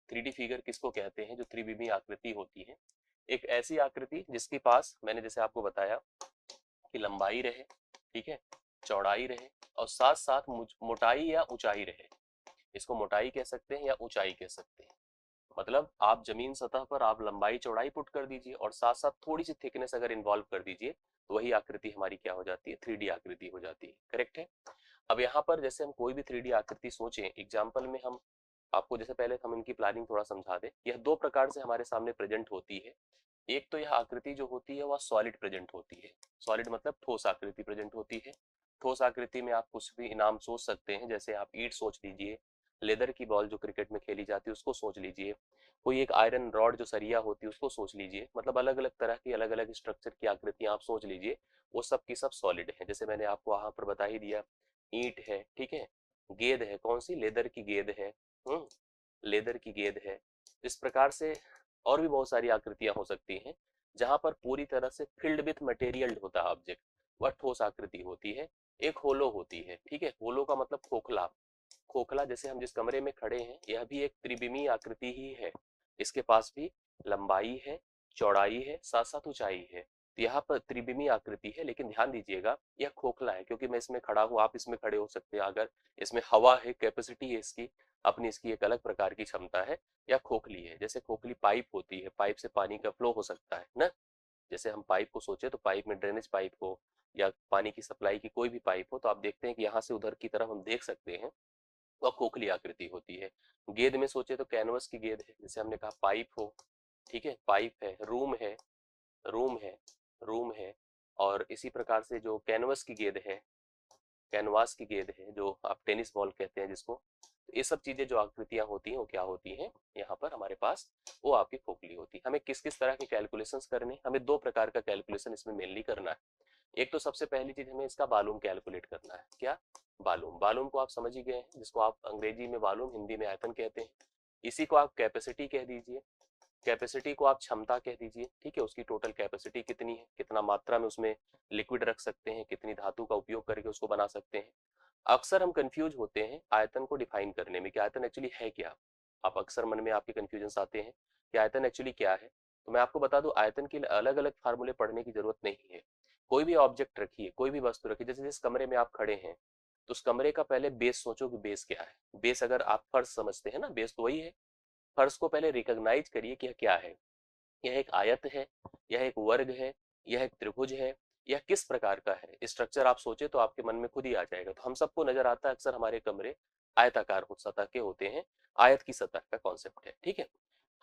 3D figure किसको कहते हैं, जो त्रिविमीय आकृति होती है। एक ऐसी आकृति जिसके पास मैंने जैसे आपको बताया कि लंबाई रहे, ठीक है, चौड़ाई रहे और साथ साथ मोटाई या ऊंचाई रहे। इसको मोटाई कह सकते हैं या ऊंचाई कह सकते हैं। मतलब आप जमीन सतह पर आप लंबाई चौड़ाई पुट कर दीजिए और साथ साथ थोड़ी सी थिकनेस अगर इन्वॉल्व कर दीजिए तो वही आकृति हमारी क्या हो जाती है, 3D आकृति हो जाती है। करेक्ट है। अब यहाँ पर जैसे हम कोई भी 3D आकृति सोचें, एग्जाम्पल में हम आपको जैसे पहले हम इनकी प्लानिंग थोड़ा समझा दें। यह दो प्रकार से हमारे सामने प्रेजेंट होती है। एक तो यह आकृति जो होती है वह सॉलिड प्रेजेंट होती है। सॉलिड मतलब ठोस आकृति प्रेजेंट होती है। ठोस आकृति में आप कुछ भी नाम सोच सकते हैं, जैसे आप ईंट सोच लीजिए, लेदर की बॉल जो क्रिकेट में खेली जाती है उसको सोच लीजिए, कोई एक आयरन रॉड जो सरिया होती है उसको सोच लीजिए। मतलब अलग अलग तरह की अलग अलग स्ट्रक्चर की आकृतियां आप सोच लीजिए, वो सब की सब सॉलिड है। जैसे मैंने आपको वहां पर बता ही दिया, ईंट है, ठीक है, गेंद है, कौन सी, लेदर की गेंद है, लेदर की गेंद है। इस प्रकार से और भी बहुत सारी आकृतियां हो सकती हैं जहां पर पूरी तरह से फिल्ड विथ मटेरियल होता है ऑब्जेक्ट, वह ठोस आकृति होती है। एक होलो होती है, ठीक है, होलो का मतलब खोखला। खोखला जैसे हम जिस कमरे में खड़े हैं यह भी एक त्रिविमीय आकृति ही है। इसके पास भी लंबाई है, चौड़ाई है, साथ साथ ऊंचाई है। तो यहाँ पर त्रिविमीय आकृति है, लेकिन ध्यान दीजिएगा यह खोखला है क्योंकि मैं इसमें खड़ा हूँ, आप इसमें खड़े हो सकते हैं। अगर इसमें हवा है, कैपेसिटी है इसकी अपनी, इसकी एक अलग प्रकार की क्षमता है। या खोखली है, जैसे खोखली पाइप होती है, पाइप से पानी का फ्लो हो सकता है ना। जैसे हम पाइप को सोचे तो पाइप में ड्रेनेज पाइप हो या पानी की सप्लाई की कोई भी पाइप हो, तो आप देखते हैं कि यहाँ से उधर की तरफ हम देख सकते हैं, वह खोखली आकृति होती है। गेंद में सोचे तो कैनवस की गेंद है, जैसे हमने कहा पाइप हो, ठीक है, पाइप है, रूम है, रूम है, रूम है। और इसी प्रकार से जो कैनवस की गेंद है, कैनवास की गेंद है, जो आप टेनिस बॉल कहते हैं जिसको, तो ये सब चीजें जो आकृतियां होती हैं वो क्या होती हैं यहाँ पर हमारे पास, वो आपकी खोखली होती है। हमें किस किस तरह के कैलकुलेशंस करने, हमें दो प्रकार का कैलकुलेशन इसमें मेनली करना है। एक तो सबसे पहली चीज हमें इसका वॉल्यूम कैलकुलेट करना है। क्या, वॉल्यूम। वॉल्यूम को आप समझ ही गए हैं, जिसको आप अंग्रेजी में वॉल्यूम, हिंदी में आयतन कहते हैं। इसी को आप कैपेसिटी कह दीजिए, कैपेसिटी को आप क्षमता कह दीजिए, ठीक है, उसकी टोटल कैपेसिटी कितनी है, कितना मात्रा में उसमें लिक्विड रख सकते हैं, कितनी धातु का उपयोग करके उसको बना सकते हैं। अक्सर हम कंफ्यूज होते हैं आयतन को डिफाइन करने में कि आयतन एक्चुअली है क्या। आप अक्सर मन में आपके कंफ्यूजन आते हैं कि आयतन एक्चुअली क्या है। तो मैं आपको बता दूं, आयतन के लिए अलग अलग फार्मूले पढ़ने की जरूरत नहीं है। कोई भी ऑब्जेक्ट रखिए, कोई भी वस्तु रखिए, जैसे जिस कमरे में आप खड़े हैं तो उस कमरे का पहले बेस सोचो कि बेस क्या है। बेस अगर आप फर्श समझते हैं ना, बेस तो वही है। फर्श को पहले रिकॉग्नाइज करिए कि यह क्या है। यह एक आयत है, यह एक वर्ग है, यह एक त्रिभुज है, यह किस प्रकार का है। स्ट्रक्चर आप सोचे तो आपके मन में खुद ही आ जाएगा। तो हम सबको नजर आता है अक्सर हमारे कमरे आयताकार सतह के होते हैं, आयत की सतह का कॉन्सेप्ट है, ठीक है।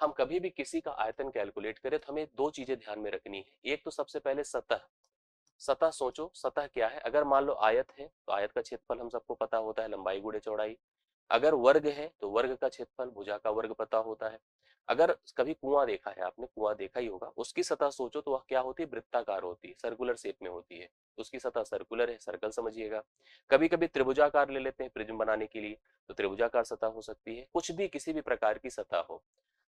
हम कभी भी किसी का आयतन कैलकुलेट करें तो हमें दो चीजें ध्यान में रखनी है। एक तो सबसे पहले सतह, सतह सोचो सतह क्या है। अगर मान लो आयत है तो आयत का क्षेत्रफल हम सबको पता होता है, लंबाई गुणे चौड़ाई। अगर वर्ग है तो वर्ग का क्षेत्रफल भुजा का वर्ग पता होता है। अगर कभी कुआं देखा है आपने, कुआं देखा ही होगा, उसकी सतह सोचो तो वह क्या होती है, वृत्ताकार होती है, सर्कुलर शेप में होती है। उसकी सतह सर्कुलर है, सर्कल समझिएगा। कभी कभी त्रिभुजाकार ले लेते हैं प्रिज्म बनाने के लिए, तो त्रिभुजाकार सतह हो सकती है। कुछ भी किसी भी प्रकार की सतह हो,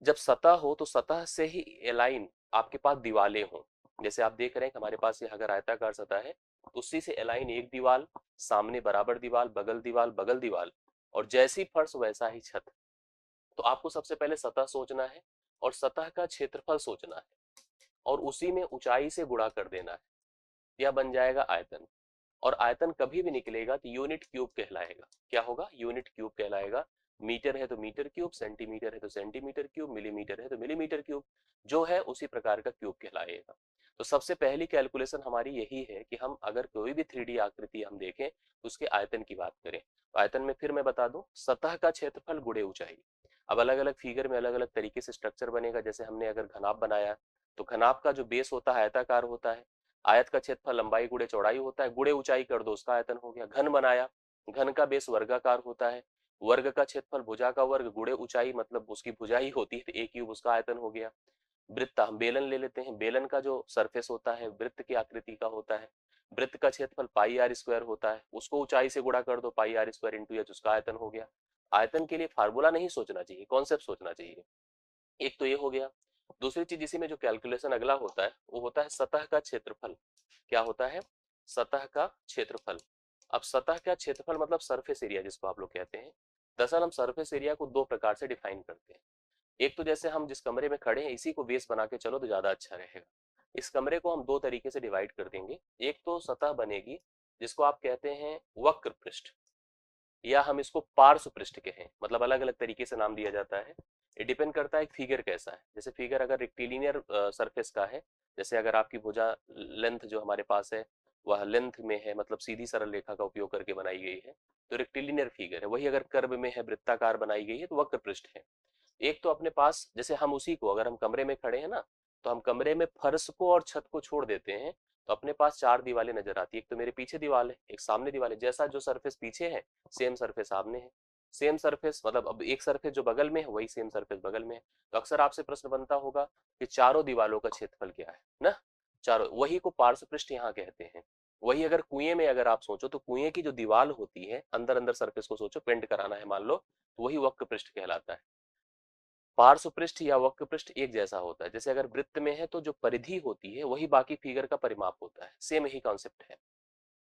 जब सतह हो तो सतह से ही एलाइन आपके पास दीवारें हो। जैसे आप देख रहे हैं कि हमारे पास ये अगर आयताकार सतह है तो उसी से एलाइन एक दीवार, सामने बराबर दीवार, बगल दीवार, बगल दीवार, और जैसी फर्श वैसा ही छत। तो आपको सबसे पहले सतह सोचना है और सतह का क्षेत्रफल सोचना है और उसी में ऊंचाई से गुणा कर देना है, यह बन जाएगा आयतन। और आयतन कभी भी निकलेगा तो यूनिट क्यूब कहलाएगा। क्या होगा, यूनिट क्यूब कहलाएगा। मीटर है तो मीटर क्यूब, सेंटीमीटर है तो सेंटीमीटर क्यूब, मिलीमीटर है तो मिलीमीटर क्यूब, जो है उसी प्रकार का क्यूब कहलाएगा। तो सबसे पहली कैलकुलेशन हमारी यही है कि हम अगर कोई भी 3D आकृति हम देखें तो उसके आयतन की बात करें। तो आयतन में फिर मैं बता दूं, सतह का क्षेत्रफल गुणे ऊंचाई। अब अलग अलग फिगर में अलग अलग तरीके से स्ट्रक्चर बनेगा। जैसे हमने अगर घनाभ बनाया तो घनाभ का जो बेस होता है आयताकार होता है, आयत का क्षेत्रफल लंबाई गुणे चौड़ाई होता है, गुणे ऊंचाई कर दो उसका आयतन हो गया। घन बनाया, घन का बेस वर्गाकार होता है, वर्ग का क्षेत्रफल भुजा का वर्ग गुणे ऊंचाई, मतलब उसकी भुजा ही होती है तो एक क्यूब उसका आयतन हो गया। वृत्त, हम बेलन ले लेते हैं, बेलन का जो सरफेस होता है वृत्त की आकृति का होता है, वृत्त का क्षेत्रफल पाई आर स्क्वायर होता है, उसको ऊंचाई से गुणा कर दो, पाई आर स्क्वायर इंटू एच, उसका आयतन हो गया। आयतन के लिए फार्मूला नहीं सोचना चाहिए, कॉन्सेप्ट सोचना चाहिए। एक तो ये हो गया। दूसरी चीज इसी में जो कैलकुलेशन अगला होता है वो होता है सतह का क्षेत्रफल। क्या होता है, सतह का क्षेत्रफल। अब सतह का क्षेत्रफल मतलब सरफेस एरिया जिसको आप लोग कहते हैं। दरअसल हम सरफेस एरिया को दो प्रकार से डिफाइन करते हैं। एक तो जैसे हम जिस कमरे में खड़े हैं इसी को बेस बना के चलो तो ज्यादा अच्छा रहेगा। इस कमरे को हम दो तरीके से डिवाइड कर देंगे। एक तो सतह बनेगी जिसको आप कहते हैं वक्र पृष्ठ, या हम इसको पार्श्व पृष्ठ कहें, मतलब अलग अलग तरीके से नाम दिया जाता है। ये डिपेंड करता है फिगर कैसा है। जैसे फिगर अगर रेक्टिलिनियर सरफेस का है, जैसे अगर आपकी भुजा लेंथ जो हमारे पास है वह लेंथ में है, मतलब सीधी सरल रेखा का उपयोग करके बनाई गई है, तो रेक्टिलिनियर फिगर है। वही अगर कर्व में है, वृत्ताकार बनाई गई है, तो वक्र पृष्ठ है। एक तो अपने पास जैसे हम उसी को, अगर हम कमरे में खड़े हैं ना, तो हम कमरे में फर्श को और छत को छोड़ देते हैं, तो अपने पास चार दीवारें नजर आती है। एक तो मेरे पीछे दीवार है, एक सामने दीवार है, जैसा जो सरफेस पीछे है सेम सरफेस सामने है। सेम सरफेस मतलब अब एक सरफेस जो बगल में है वही सेम सरफेस बगल में है। तो अक्सर आपसे प्रश्न बनता होगा कि चारों दीवारों का क्षेत्रफल क्या है ना। चारों, वही को पार्श्व पृष्ठ यहाँ कहते हैं। वही अगर कुएं में अगर आप सोचो तो कुएं की जो दीवार होती है, अंदर अंदर सरफेस को सोचो, पेंट कराना है मान लो, तो वही वक्र पृष्ठ कहलाता है। पार्श्व पृष्ठ या वक्र पृष्ठ एक जैसा होता है। जैसे अगर वृत्त में है तो जो परिधि होती है वही बाकी फिगर का परिमाप होता है, सेम यही कॉन्सेप्ट है।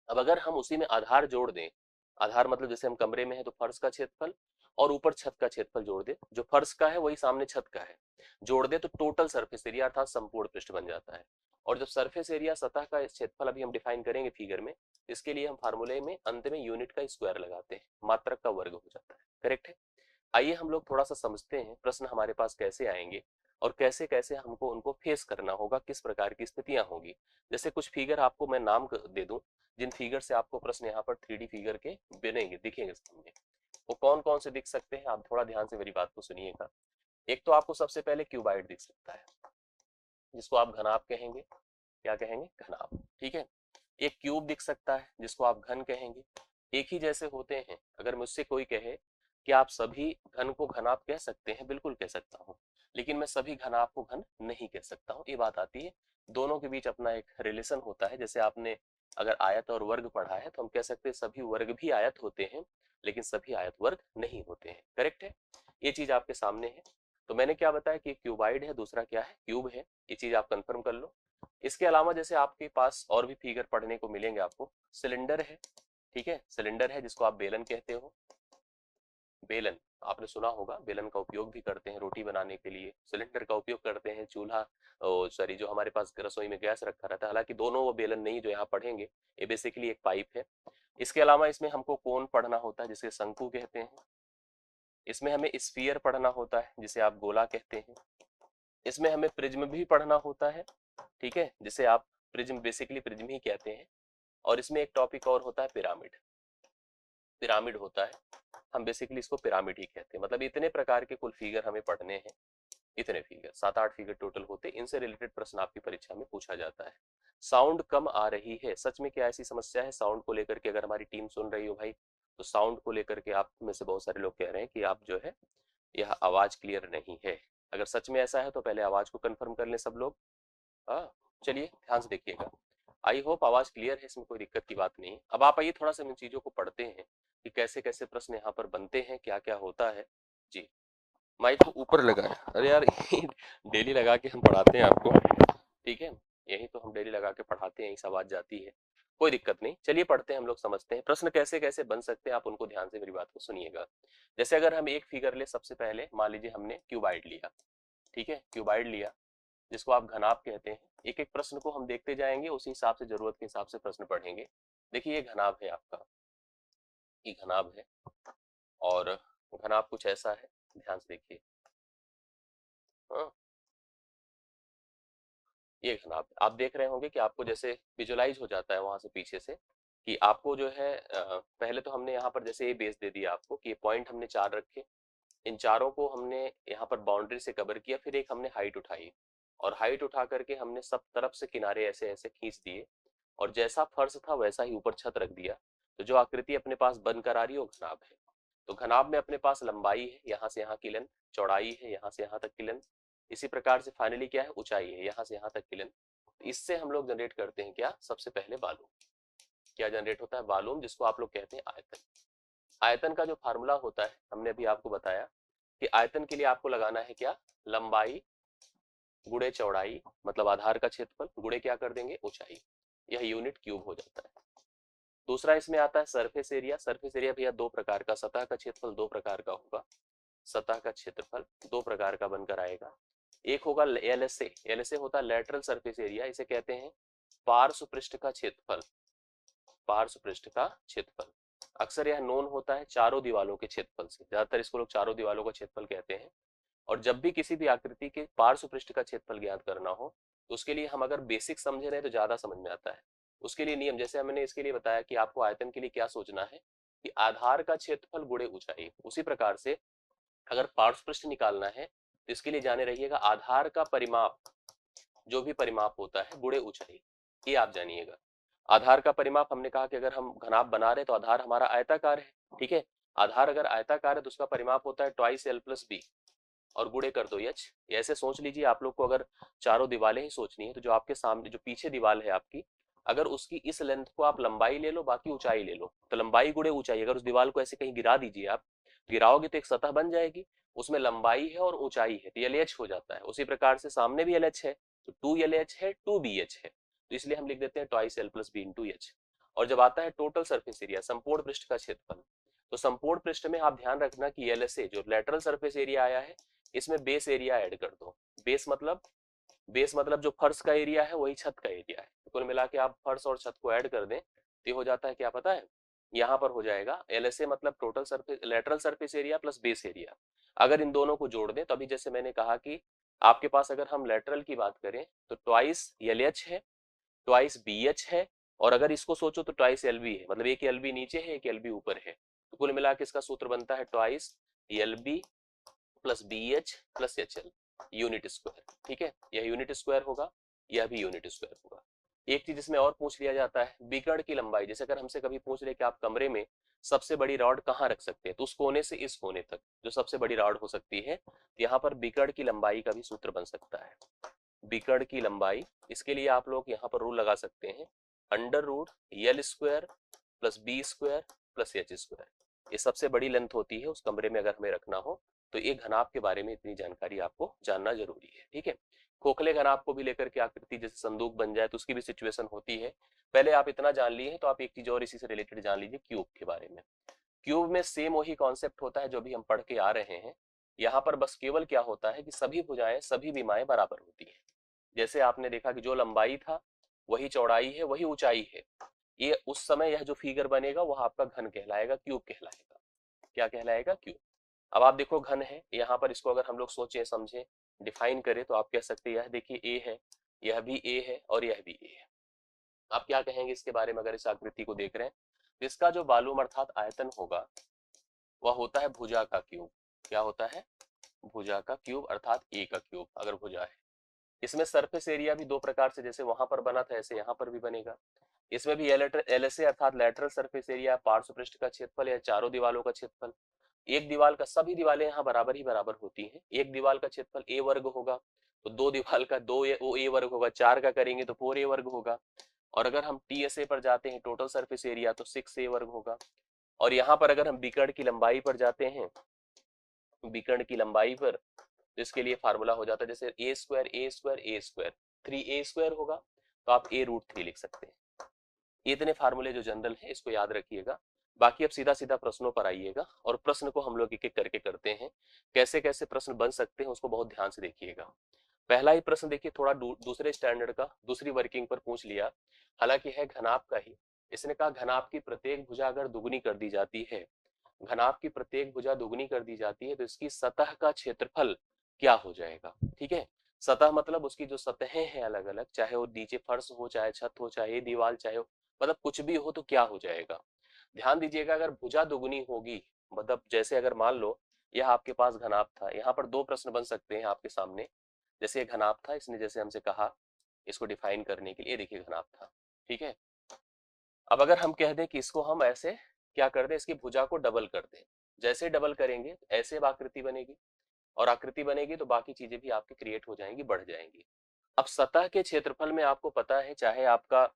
अब अगर हम उसी में आधार जोड़ दें, आधार मतलब जैसे हम कमरे में है तो फर्श का क्षेत्रफल और ऊपर छत का क्षेत्रफल जोड़ दे, जो फर्श का है वही सामने छत का है, जोड़ दे तो टोटल सरफेस एरिया अर्थात संपूर्ण पृष्ठ बन जाता है। और जब सरफेस एरिया सतह का क्षेत्रफल अभी हम डिफाइन करेंगे फिगर में, इसके लिए हम फार्मूले में अंत में यूनिट का स्क्वायर लगाते हैं, मात्रक का वर्ग हो जाता है। करेक्ट है। आइए हम लोग थोड़ा सा समझते हैं प्रश्न हमारे पास कैसे आएंगे और कैसे कैसे हमको उनको फेस करना होगा, किस प्रकार की स्थितियां होंगी। जैसे कुछ फिगर आपको मैं नाम दे दूं, जिन फिगर से आपको प्रश्न यहाँ पर 3D फिगर के बनेंगे, दिखेंगे सामने। वो कौन कौन से दिख सकते हैं, आप थोड़ा ध्यान से मेरी बात को सुनिएगा। एक तो आपको सबसे पहले क्यूबाइड दिख सकता है, जिसको आप घनाभ कहेंगे। क्या कहेंगे? घनाभ। ठीक है। एक क्यूब दिख सकता है जिसको आप घन कहेंगे। एक ही जैसे होते हैं। अगर मुझसे कोई कहे कि आप सभी घन को घनाभ कह सकते हैं, बिल्कुल कह सकता हूँ, लेकिन मैं सभी घनाभ को घन नहीं कह सकता हूँ। ये बात आती है, दोनों के बीच अपना एक रिलेशन होता है। जैसे आपने अगर आयत और वर्ग पढ़ा है तो हम कह सकते हैं सभी वर्ग भी आयत होते हैं, लेकिन सभी आयत वर्ग नहीं होते हैं। करेक्ट है। ये चीज आपके सामने है। तो मैंने क्या बताया कि क्यूबाइड है, दूसरा क्या है? क्यूब है। ये चीज आप कंफर्म कर लो। इसके अलावा जैसे आपके पास और भी फिगर पढ़ने को मिलेंगे आपको। सिलेंडर है। ठीक है, सिलेंडर है जिसको आप बेलन कहते हो। बेलन आपने सुना होगा, बेलन का उपयोग भी करते हैं रोटी बनाने के लिए, सिलेंडर का उपयोग करते हैं चूल्हा, सॉरी जो हमारे पास रसोई में गैस रखा रहता है। हालांकि दोनों वो बेलन नहीं जो यहाँ पढ़ेंगे, ये बेसिकली एक पाइप है। इसके अलावा इसमें हमको कोन पढ़ना होता है जिसे शंकु कहते हैं। इसमें हमें स्फीयर पढ़ना होता है जिसे आप गोला कहते हैं। इसमें हमें प्रिज्म भी पढ़ना होता है, ठीक है, जिसे आप प्रिज्म, बेसिकली प्रिज्म ही कहते हैं। और इसमें एक टॉपिक और होता है पिरामिड। पिरामिड होता है, हम बेसिकली इसको पिरामिड ही कहते हैं। मतलब इतने प्रकार के कुल फिगर हमें पढ़ने हैं। इतने फिगर, 7-8 फिगर टोटल होते हैं। इनसे रिलेटेड प्रश्न आपकी परीक्षा में पूछा जाता है। साउंड कम आ रही है, सच में क्या ऐसी समस्या है साउंड को लेकर के? अगर हमारी टीम सुन रही हो भाई, तो साउंड को लेकर के आप में से बहुत सारे लोग कह रहे हैं कि आप जो है यह आवाज क्लियर नहीं है। अगर सच में ऐसा है तो पहले आवाज को कंफर्म कर लें सब लोग। हाँ, चलिए ध्यान से देखिएगा। आई होप आवाज क्लियर है, इसमें कोई दिक्कत की बात नहीं। अब आप आइए थोड़ा सा इन चीजों को पढ़ते हैं कि कैसे कैसे प्रश्न यहाँ पर बनते हैं, क्या क्या होता है। जी, माइक को ऊपर लगाए। अरे यार डेली लगा के हम पढ़ाते हैं आपको, ठीक है, यही तो हम डेली लगा के पढ़ाते हैं, इस आवाज जाती है, कोई दिक्कत नहीं। चलिए पढ़ते हैं, हम लोग समझते हैं प्रश्न कैसे कैसे बन सकते हैं। आप उनको ध्यान से मेरी बात को सुनिएगा। जैसे अगर हम एक फिगर ले, सबसे पहले मान लीजिए हमने क्यूबाइड लिया। ठीक है, क्यूबाइड लिया जिसको आप घनाभ कहते हैं। एक एक प्रश्न को हम देखते जाएंगे, उसी हिसाब से जरूरत के हिसाब से प्रश्न पढ़ेंगे। देखिए ये घनाभ है आपका, ये घनाभ है। और घनाभ कुछ ऐसा है, ध्यान से देखिए। हाँ, ये घनाभ आप देख रहे होंगे कि आपको जैसे विजुलाइज हो जाता है वहां से पीछे से कि आपको जो है पहले तो हमने यहाँ पर जैसे ये बेस दे दिया आपको कि ये पॉइंट हमने चार रखे, इन चारों को हमने यहाँ पर बाउंड्री से कवर किया, फिर एक हमने हाइट उठाई और हाइट उठा करके हमने सब तरफ से किनारे ऐसे ऐसे खींच दिए और जैसा फर्श था वैसा ही ऊपर छत रख दिया। तो जो आकृति अपने पास बनकर आ रही है वो घनाभ है। तो घनाभ में अपने पास लंबाई है यहाँ से यहाँ की लेंथ, चौड़ाई है यहाँ से यहाँ तक की लेंथ, इसी प्रकार से फाइनली क्या है, ऊंचाई है यहाँ से यहाँ तक की लेंथ। इससे हम लोग जनरेट करते हैं क्या, सबसे पहले वॉल्यूम। क्या जनरेट होता है? वॉल्यूम, जिसको आप लोग कहते हैं आयतन। आयतन का जो फार्मूला होता है हमने अभी आपको बताया कि आयतन के लिए आपको लगाना है क्या, लंबाई गुणे चौड़ाई, मतलब आधार का क्षेत्रफल गुणे क्या कर देंगे, ऊंचाई। यह यूनिट क्यूब हो जाता है। दूसरा इसमें आता है सरफेस एरिया। सरफेस एरिया भैया दो प्रकार का, सतह का क्षेत्रफल दो प्रकार का होगा। सतह का क्षेत्रफल दो प्रकार का बनकर आएगा। एक होगा एलएसए, एलएसए होता है लेटरल सरफेस एरिया, इसे कहते हैं पार्श्व पृष्ठ का क्षेत्रफल, पार्श्व पृष्ठ का क्षेत्रफल। अक्सर यह नोन होता है चारों दीवालों के क्षेत्रफल से, ज्यादातर इसको लोग चारों दीवालों का क्षेत्रफल कहते हैं। और जब भी किसी भी आकृति के पार्श्व पृष्ठ का क्षेत्रफल ज्ञात करना हो तो उसके लिए हम अगर बेसिक समझ रहे हैं तो ज्यादा समझ में आता है। उसके लिए नियम, जैसे हमने इसके लिए बताया कि आपको आयतन के लिए क्या सोचना है कि आधार का क्षेत्रफल गुणे ऊंचाई, उसी प्रकार से अगर पार्श्व पृष्ठ निकालना है तो इसके लिए जाने रहिएगा आधार का परिमाप, जो भी परिमाप होता है गुणे ऊंचाई, ये आप जानिएगा। आधार का परिमाप हमने कहा कि अगर हम घनाभ बना रहे तो आधार हमारा आयताकार है, ठीक है। आधार अगर आयताकार है तो उसका परिमाप होता है ट्वाइस एल प्लस बी और गुणे कर दो एच। ऐसे सोच लीजिए आप लोग को अगर चारों दीवारें ही सोचनी है तो जो आपके सामने जो पीछे दीवार है आपकी, अगर उसकी इस लेंथ को आप लंबाई ले लो बाकी ऊंचाई ले लो, तो लंबाई गुणे ऊंचाई, अगर उस दीवार को ऐसे कहीं गिरा दीजिए आप, गिराओगे तो एक सतह बन जाएगी, उसमें लंबाई है और ऊंचाई है तो एल एच हो जाता है। उसी प्रकार से सामने भी एल एच है तो 2 LH है 2 BH है, तो इसलिए हम लिख देते हैं twice L plus B into H. और जब आता है टोटल सरफेस एरिया, संपूर्ण पृष्ठ का क्षेत्रफल, तो संपूर्ण पृष्ठ में आप ध्यान रखना कि एलएसए जो लेटरल सरफेस एरिया आया है इसमें बेस एरिया ऐड कर दो। बेस मतलब जो फर्श का एरिया है वही छत का एरिया है, तो कुल मिला के आप फर्श और छत को ऐड कर दें तो ये हो जाता है क्या पता है, यहाँ पर हो जाएगा एलएसए मतलब total surface lateral surface area plus base area. अगर इन दोनों को जोड़ दें तो अभी जैसे मैंने कहा कि आपके पास अगर हम लेटरल की बात करें तो ट्वाइस एलएच है, ट्वाइस बीएच है, और अगर इसको सोचो तो ट्वाइस एलबी है, मतलब एक एलबी नीचे है एक एलबी ऊपर है, तो कुल मिला के इसका सूत्र बनता है twice l b plus B H plus H L unit square, ठीक है। यह यूनिट स्क्वायर होगा, यह भी यूनिट स्क्वायर होगा। एक चीज इसमें और पूछ लिया जाता है बिकड़ की लंबाई, जैसे अगर हमसे कभी पूछ ले कि आप कमरे में सबसे बड़ी रॉड कहाँ रख सकते हैं तो उस कोने से इस कोने तक जो सबसे बड़ी रॉड हो सकती है, तो यहाँ पर बिकड़ की लंबाई का भी सूत्र बन सकता है। बिकड़ की लंबाई, इसके लिए आप लोग यहाँ पर रूल लगा सकते हैं under root L square plus B square plus H square. ये सबसे बड़ी लेंथ होती है उस कमरे में अगर हमें रखना हो तो ये घनाभ के बारे में इतनी जानकारी आपको जानना जरूरी है, ठीक है। खोखले घनाभ को भी लेकर के आकृति जैसे संदूक बन जाए तो उसकी भी सिचुएशन होती है। पहले आप इतना जान लिए तो आप एक चीज और इसी से रिलेटेड जान लीजिए क्यूब के बारे में। क्यूब में सेम वही कॉन्सेप्ट होता है जो भी हम पढ़ के आ रहे हैं, यहाँ पर बस केवल क्या होता है कि सभी भुजाएं सभी विमाएं बराबर होती है। जैसे आपने देखा कि जो लंबाई था वही चौड़ाई है वही ऊंचाई है, ये उस समय यह जो फिगर बनेगा वह आपका घन कहलाएगा, क्यूब कहलाएगा। क्या कहलाएगा? क्यूब। अब आप देखो घन है, यहाँ पर इसको अगर हम लोग सोचे समझे डिफाइन करें तो आप कह सकते हैं यह देखिए ए है, यह भी ए है और यह भी ए है। आप क्या कहेंगे इसके बारे में अगर इस आकृति को देख रहे हैं? इसका जो वॉल्यूम अर्थात आयतन होगा वह होता है भुजा का क्यूब। क्या होता है? भुजा का क्यूब अर्थात ए का क्यूब अगर भुजा है। इसमें सरफेस एरिया भी दो प्रकार से, जैसे वहां पर बना था ऐसे यहाँ पर भी बनेगा। इसमें भी एलएसए अर्थात लेटरल सरफेस एरिया पार्श्व पृष्ठ का क्षेत्रफल या चारों दीवालों का क्षेत्रफल। एक दीवार का, सभी दीवारें यहाँ बराबर ही बराबर होती हैं, एक दीवार का क्षेत्रफल ए वर्ग होगा तो दो दीवार का दो ए वर्ग होगा, चार का करेंगे तो 4A वर्ग होगा। और अगर हम टीएसए पर जाते हैं टोटल सरफेस एरिया तो 6A वर्ग होगा। और यहाँ पर अगर हम विकर्ण की लंबाई पर जाते हैं, विकर्ण की लंबाई पर, तो इसके लिए फार्मूला हो जाता है जैसे ए स्क्वायर ए स्क्वायर ए स्क्वायर 3A स्क्वायर होगा तो आप A√3 लिख सकते हैं। इतने फार्मूले जो जनरल है इसको याद रखिएगा। बाकी अब सीधा सीधा प्रश्नों पर आइएगा और प्रश्न को हम लोग एक एक करके करते हैं। कैसे कैसे प्रश्न बन सकते हैं उसको बहुत ध्यान से देखिएगा। पहला ही प्रश्न देखिए थोड़ा दूसरे स्टैंडर्ड का, दूसरी वर्किंग पर पूछ लिया, हालांकि है घनाभ का ही। इसने कहा घनाभ की प्रत्येक भुजा अगर दुगनी कर दी जाती है, घनाभ की प्रत्येक भुजा दुगनी कर दी जाती है तो इसकी सतह का क्षेत्रफल क्या हो जाएगा, ठीक है। सतह मतलब उसकी जो सतहें हैं अलग अलग, चाहे वो नीचे फर्श हो चाहे छत हो चाहे दीवार चाहे हो, मतलब कुछ भी हो तो क्या हो जाएगा। ध्यान दीजिएगा अगर भुजा दुगनी होगी, मतलब जैसे अगर मान लो यह आपके पास घनाभ था, यहाँ पर दो प्रश्न बन सकते हैं आपके सामने। जैसे ये घनाभ था, इसने जैसे हमसे कहा इसको डिफाइन करने के लिए, देखिए घनाभ था, ठीक है। अब अगर हम कह दें कि इसको हम ऐसे क्या कर दें, इसकी भुजा को डबल कर दें, जैसे डबल करेंगे ऐसे आकृति बनेगी, और आकृति बनेगी तो बाकी चीजें भी आपकी क्रिएट हो जाएंगी, बढ़ जाएंगी। अब सतह के क्षेत्रफल में आपको पता है, चाहे आपका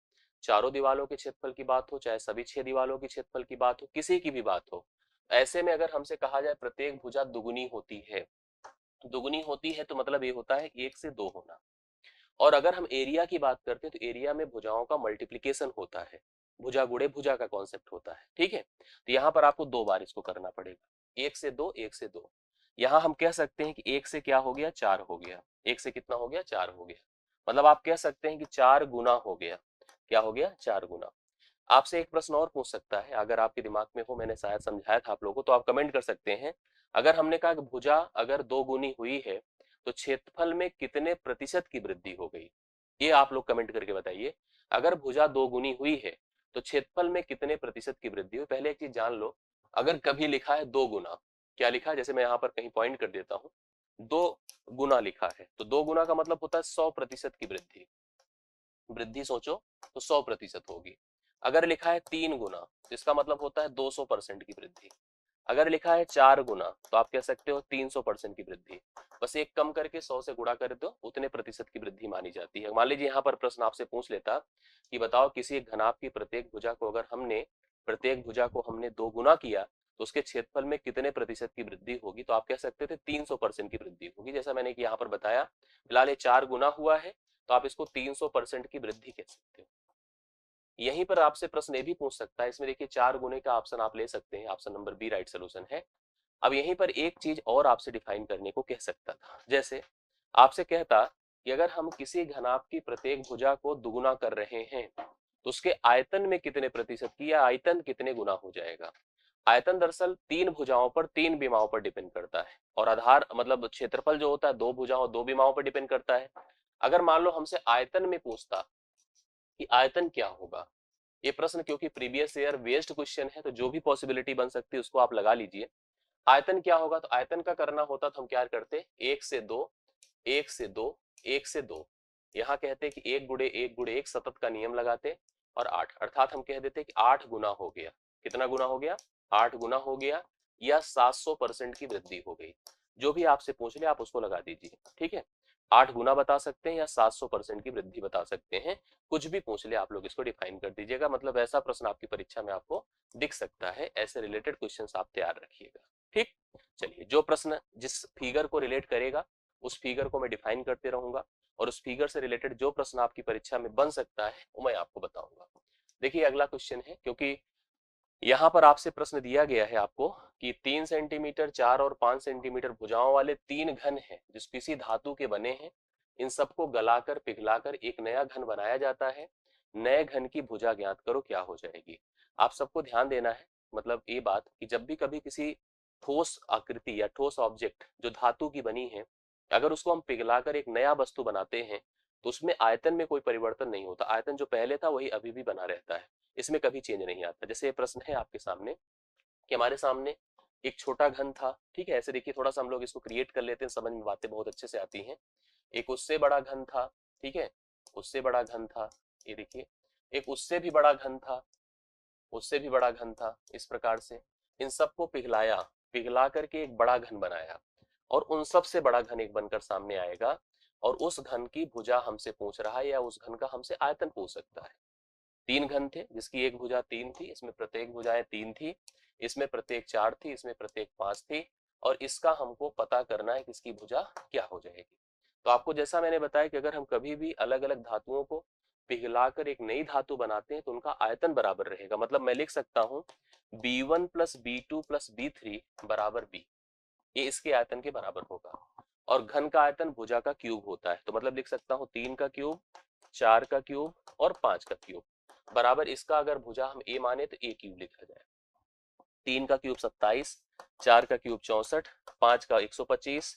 चारों दीवालों के क्षेत्रफल की बात हो चाहे सभी 6 दीवालों के क्षेत्रफल की बात हो, किसी की भी बात हो, ऐसे में अगर हमसे कहा जाए प्रत्येक भुजा दुगुनी होती है, दुगुनी होती है तो मतलब ये होता है 1 से 2 होना। और अगर हम एरिया की बात करते हैं तो एरिया में भुजाओं का मल्टीप्लीकेशन होता है, भुजा गुणे भुजा का कॉन्सेप्ट होता है, ठीक है। तो यहाँ पर आपको 2 बार इसको करना पड़ेगा, 1 से 2 1 से 2। यहाँ हम कह सकते हैं कि 1 से क्या हो गया, 4 हो गया। 1 से कितना हो गया, 4 हो गया। मतलब आप कह सकते हैं कि 4 गुना हो गया। क्या हो गया, 4 गुना। आपसे एक प्रश्न और पूछ सकता है, अगर आपके दिमाग में हो, मैंने शायद समझाया था आप लोगों को, तो आप कमेंट कर सकते हैं। अगर हमने कहा कि भुजा अगर 2 गुनी हुई है तो क्षेत्रफल में कितने प्रतिशत की वृद्धि हो गई, ये आप लोग कमेंट करके बताइए। अगर भुजा 2 गुनी हुई है तो क्षेत्रफल में कितने प्रतिशत की वृद्धि हुई। पहले एक चीज जान लो, अगर कभी लिखा है 2 गुना, क्या लिखा है, जैसे मैं यहाँ पर कहीं पॉइंट कर देता हूँ, 2 गुना लिखा है, तो 2 गुना का मतलब होता है 100% की वृद्धि। वृद्धि सोचो तो 100% होगी। अगर लिखा है 3 गुना तो इसका मतलब होता है 200% की वृद्धि। अगर लिखा है 4 गुना तो आप कह सकते हो 300% की वृद्धि। बस एक कम करके 100 से गुणा कर दो, उतने प्रतिशत की वृद्धि मानी जाती है। मान लीजिए यहाँ पर प्रश्न आपसे पूछ लेता कि बताओ किसी एक घनाभ की प्रत्येक भुजा को हमने 2 गुना किया तो उसके क्षेत्रफल में कितने प्रतिशत की वृद्धि होगी, तो आप कह सकते थे 300% की वृद्धि होगी। जैसा मैंने यहाँ पर बताया, फिलहाल ये 4 गुना हुआ है तो आप इसको 300% की वृद्धि कह सकते हो। यहीं पर आपसे प्रश्न ये भी पूछ सकता है, इसमें देखिए 4 गुने का ऑप्शन आप ले सकते हैं, option number B right solution है। अब यहीं पर एक चीज और आपसे डिफाइन करने को कह सकता था, जैसे आपसे कहता कि अगर हम किसी घनाभ की प्रत्येक भुजा को दुगुना कर रहे हैं तो उसके आयतन में कितने प्रतिशत की, या आयतन कितने गुना हो जाएगा। आयतन दरअसल 3 भुजाओं पर 3 विमाओं पर डिपेंड करता है, और आधार मतलब क्षेत्रफल जो होता है 2 भुजाओं 2 विमाओं पर डिपेंड करता है। अगर मान लो हमसे आयतन में पूछता कि आयतन क्या होगा, ये प्रश्न क्योंकि प्रीवियस ईयर वेस्ट क्वेश्चन है तो जो भी पॉसिबिलिटी बन सकती है उसको आप लगा लीजिए। आयतन क्या होगा, तो आयतन का करना होता तो हम क्या करते, 1 से 2 1 से 2 1 से 2, यहाँ कहते कि 1 गुणे 1 गुणे 1 सतत का नियम लगाते, और 8, अर्थात हम कह देते कि 8 गुना हो गया। कितना गुना हो गया, 8 गुना हो गया, या 700% की वृद्धि हो गई। जो भी आपसे पूछ ले आप उसको लगा दीजिए, ठीक है। 8 गुना बता सकते हैं या 700% की वृद्धि बता सकते हैं, कुछ भी पूछ ले आप लोग इसको डिफाइन कर दीजिएगा। मतलब ऐसा प्रश्न आपकी परीक्षा में आपको दिख सकता है, ऐसे रिलेटेड क्वेश्चंस आप तैयार रखिएगा, ठीक। चलिए, जो प्रश्न जिस फिगर को रिलेट करेगा उस फिगर को मैं डिफाइन करते रहूंगा, और उस फिगर से रिलेटेड जो प्रश्न आपकी परीक्षा में बन सकता है वो मैं आपको बताऊंगा। देखिए अगला क्वेश्चन है, क्योंकि यहाँ पर आपसे प्रश्न दिया गया है आपको कि 3 सेंटीमीटर 4 और 5 सेंटीमीटर भुजाओं वाले 3 घन हैं जो किसी धातु के बने हैं, इन सबको गलाकर पिघलाकर एक नया घन बनाया जाता है, नए घन की भुजा ज्ञात करो क्या हो जाएगी। आप सबको ध्यान देना है, मतलब ये बात कि जब भी कभी किसी ठोस आकृति या ठोस ऑब्जेक्ट जो धातु की बनी है, अगर उसको हम पिघलाकर एक नया वस्तु बनाते हैं तो उसमें आयतन में कोई परिवर्तन नहीं होता, आयतन जो पहले था वही अभी भी बना रहता है, इसमें कभी चेंज नहीं आता। जैसे ये प्रश्न है आपके सामने कि हमारे सामने एक छोटा घन था, ठीक है, ऐसे देखिए थोड़ा सा हम लोग इसको क्रिएट कर लेते हैं, समझ में बातें बहुत अच्छे से आती हैं। एक उससे बड़ा घन था, ठीक है, उससे बड़ा घन था, ये देखिए, एक उससे भी बड़ा घन था, उससे भी बड़ा घन था, इस प्रकार से इन सबको पिघलाया, पिघला करके एक बड़ा घन बनाया, और उन सब से बड़ा घन एक बनकर सामने आएगा, और उस घन की भुजा हमसे पूछ रहा है, या उस घन का हमसे आयतन पूछ सकता है। 3 घन थे जिसकी एक भुजा 3 थी, इसमें प्रत्येक भुजाएं 3 थी, इसमें प्रत्येक 4 थी, इसमें प्रत्येक 5 थी, और इसका हमको पता करना है कि इसकी भुजा क्या हो जाएगी। तो आपको जैसा मैंने बताया कि अगर हम कभी भी अलग अलग धातुओं को पिघलाकर एक नई धातु बनाते हैं तो उनका आयतन बराबर रहेगा। मतलब मैं लिख सकता हूं B1 plus B2 plus B3 बराबर B, ये इसके आयतन के बराबर होगा। और घन का आयतन भुजा का क्यूब होता है, तो मतलब लिख सकता हूँ 3 का क्यूब, 4 का क्यूब और 5 का क्यूब बराबर इसका, अगर भुजा हम ए माने तो ए क्यूब लिखा जाए। 3 का क्यूब 27, 4 का क्यूब 64, 5 का 125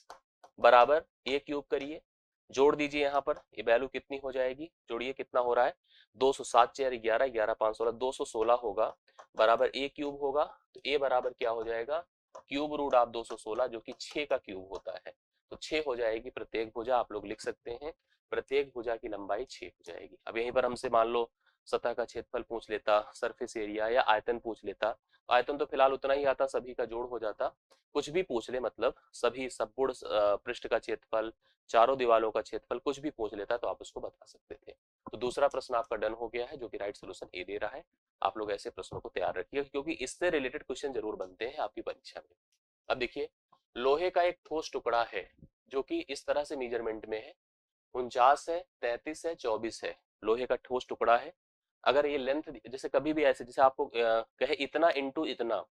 बराबर ए क्यूब करिए, जोड़ दीजिए, यहाँ पर ये वैल्यू कितनी हो जाएगी, जोड़िए कितना हो रहा है, 207 4 11 11 5 16 216 होगा, बराबर ए क्यूब होगा। तो ए बराबर क्या हो जाएगा, क्यूब रूट आप 216 जो कि 6 का क्यूब होता है, तो 6 हो जाएगी प्रत्येक भुजा। आप लोग लिख सकते हैं प्रत्येक भुजा की लंबाई 6 हो जाएगी। अब यहीं पर हमसे मान लो सतह का क्षेत्रफल पूछ लेता, सरफेस एरिया या आयतन पूछ लेता, आयतन तो फिलहाल उतना ही आता, सभी का जोड़ हो जाता। कुछ भी पूछ ले, मतलब सभी संपूर्ण पृष्ठ का क्षेत्रफल, चारों दीवारों का क्षेत्रफल, कुछ भी पूछ लेता तो आप उसको बता सकते थे। तो दूसरा प्रश्न आपका डन हो गया है, जो कि राइट सोल्यूशन ए दे रहा है। आप लोग ऐसे प्रश्नों को तैयार रखिए क्योंकि इससे रिलेटेड क्वेश्चन जरूर बनते हैं आपकी परीक्षा में। अब देखिए, लोहे का एक ठोस टुकड़ा है जो कि इस तरह से मेजरमेंट में है, 49 है, 33 है, 24 है, लोहे का ठोस टुकड़ा है। अगर ये लेंथ जैसे कभी भी ऐसे जैसे आपको कहे इतना इंटू इतना,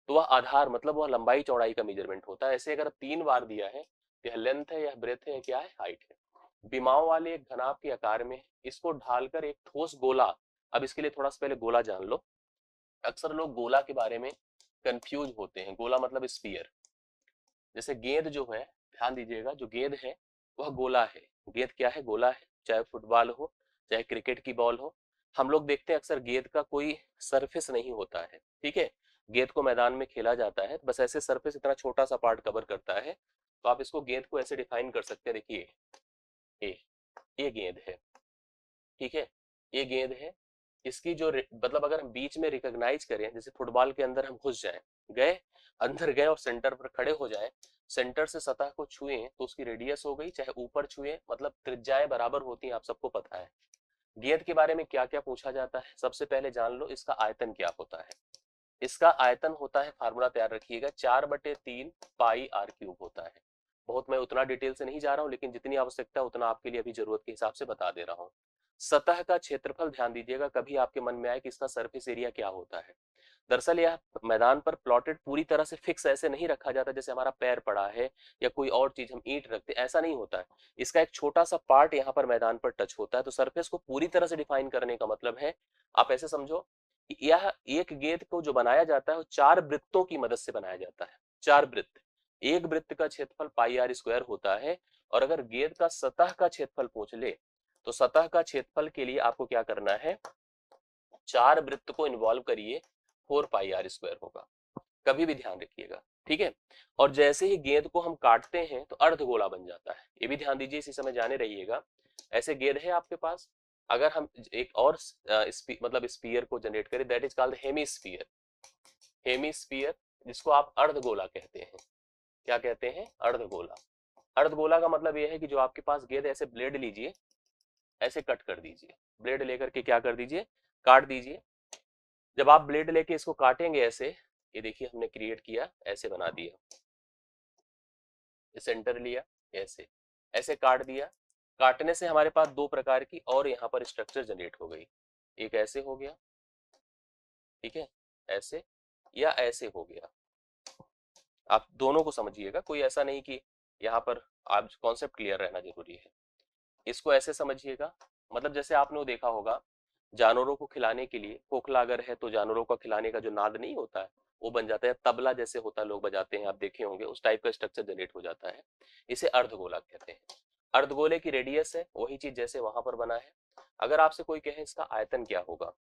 तो वह आधार मतलब वह लंबाई चौड़ाई का मेजरमेंट होता है। ऐसे अगर 3 बार दिया है, यह लेंथ है, यह ब्रेथ है, क्या है, हाइट है। विमाओं वाले एक घनाभ के आकार में इसको ढालकर एक ठोस गोला, अब इसके लिए थोड़ा सा पहले गोला जान लो। अक्सर लोग गोला के बारे में कंफ्यूज होते हैं। गोला मतलब स्फीयर। जैसे गेंद जो है, ध्यान दीजिएगा, जो गेंद है वह गोला है। गेंद क्या है, गोला है। चाहे फुटबॉल हो, चाहे क्रिकेट की बॉल हो, हम लोग देखते हैं अक्सर गेंद का कोई सरफेस नहीं होता है, ठीक है। गेंद को मैदान में खेला जाता है, बस ऐसे सरफेस इतना छोटा सा पार्ट कवर करता है। तो आप इसको गेंद को ऐसे डिफाइन कर सकते हैं, देखिए ए, ये गेंद है, ठीक है, ये गेंद है। इसकी जो मतलब अगर हम बीच में रिकॉग्नाइज करें, जैसे फुटबॉल के अंदर हम घुस जाएं, गए अंदर गए और सेंटर पर खड़े हो जाएं, सेंटर से सतह को छुएं तो उसकी रेडियस हो गई, चाहे ऊपर छुएं, मतलब त्रिज्याएं बराबर होती हैं, आप सबको पता है। गेंद के बारे में क्या क्या पूछा जाता है, सबसे पहले जान लो इसका आयतन क्या होता है। इसका आयतन होता है, फार्मूला तैयार रखिएगा, 4/3 पाई आर क्यूब होता है। बहुत मैं उतना डिटेल से नहीं जा रहा हूं, लेकिन जितनी आवश्यकता उतना आपके लिए अभी जरूरत के हिसाब से बता दे रहा हूं। सतह का क्षेत्रफल, ध्यान दीजिएगा, कभी आपके मन में आए कि इसका सरफेस एरिया क्या होता है। दरअसल यह मैदान पर प्लॉटेड पूरी तरह से फिक्स ऐसे नहीं रखा जाता, जैसे हमारा पैर पड़ा है या कोई और चीज हम ईंट रखते, ऐसा नहीं होता है। इसका एक छोटा सा पार्ट यहाँ पर मैदान पर टच होता है। तो सरफेस को पूरी तरह से डिफाइन करने का मतलब है, आप ऐसे समझो, यह एक गेंद को जो बनाया जाता है वो 4 वृत्तों की मदद से बनाया जाता है। 4 वृत्त, एक वृत्त का क्षेत्रफल पाई आर स्क्वायर होता है। और अगर गेंद का सतह का क्षेत्रफल पूछ ले, तो सतह का क्षेत्रफल के लिए आपको क्या करना है, 4 वृत्त को इन्वॉल्व करिए, 4 पाई आर स्क्वायर होगा। कभी भी ध्यान रखिएगा, ठीक है। और जैसे ही गेंद को हम काटते हैं तो अर्धगोला बन जाता है, ये भी ध्यान दीजिए, इसी समय जाने रहिएगा। ऐसे गेंद है आपके पास, अगर हम एक और मतलब स्पीयर को जनरेट करें, that is called hemisphere. Hemisphere, जिसको आप अर्धगोला कहते हैं। क्या कहते हैं, अर्धगोला। अर्धगोला का मतलब यह है कि जो आपके पास गेंद, ऐसे ब्लेड लीजिए, ऐसे कट कर दीजिए, ब्लेड लेकर के क्या कर दीजिए, काट दीजिए। जब आप ब्लेड लेके इसको काटेंगे ऐसे, ये देखिए हमने क्रिएट किया, ऐसे बना दिया, सेंटर लिया, ऐसे ऐसे काट दिया। काटने से हमारे पास 2 प्रकार की और यहाँ पर स्ट्रक्चर जनरेट हो गई। एक ऐसे हो गया, ठीक है, ऐसे, या ऐसे हो गया। आप दोनों को समझिएगा, कोई ऐसा नहीं कि यहाँ पर, आप कॉन्सेप्ट क्लियर रहना जरूरी है। इसको ऐसे समझिएगा, मतलब जैसे आपने वो देखा होगा, जानवरों को खिलाने के लिए खोखला अगर है तो जानवरों का खिलाने का जो नाद नहीं होता है वो बन जाता है, तबला जैसे होता है, लोग बजाते हैं, आप देखे होंगे, उस टाइप का स्ट्रक्चर जनरेट हो जाता है। इसे अर्धगोला कहते हैं। अर्धगोले की रेडियस है वही चीज जैसे वहां पर बना है। अगर आपसे कोई कहे इसका आयतन क्या होगा,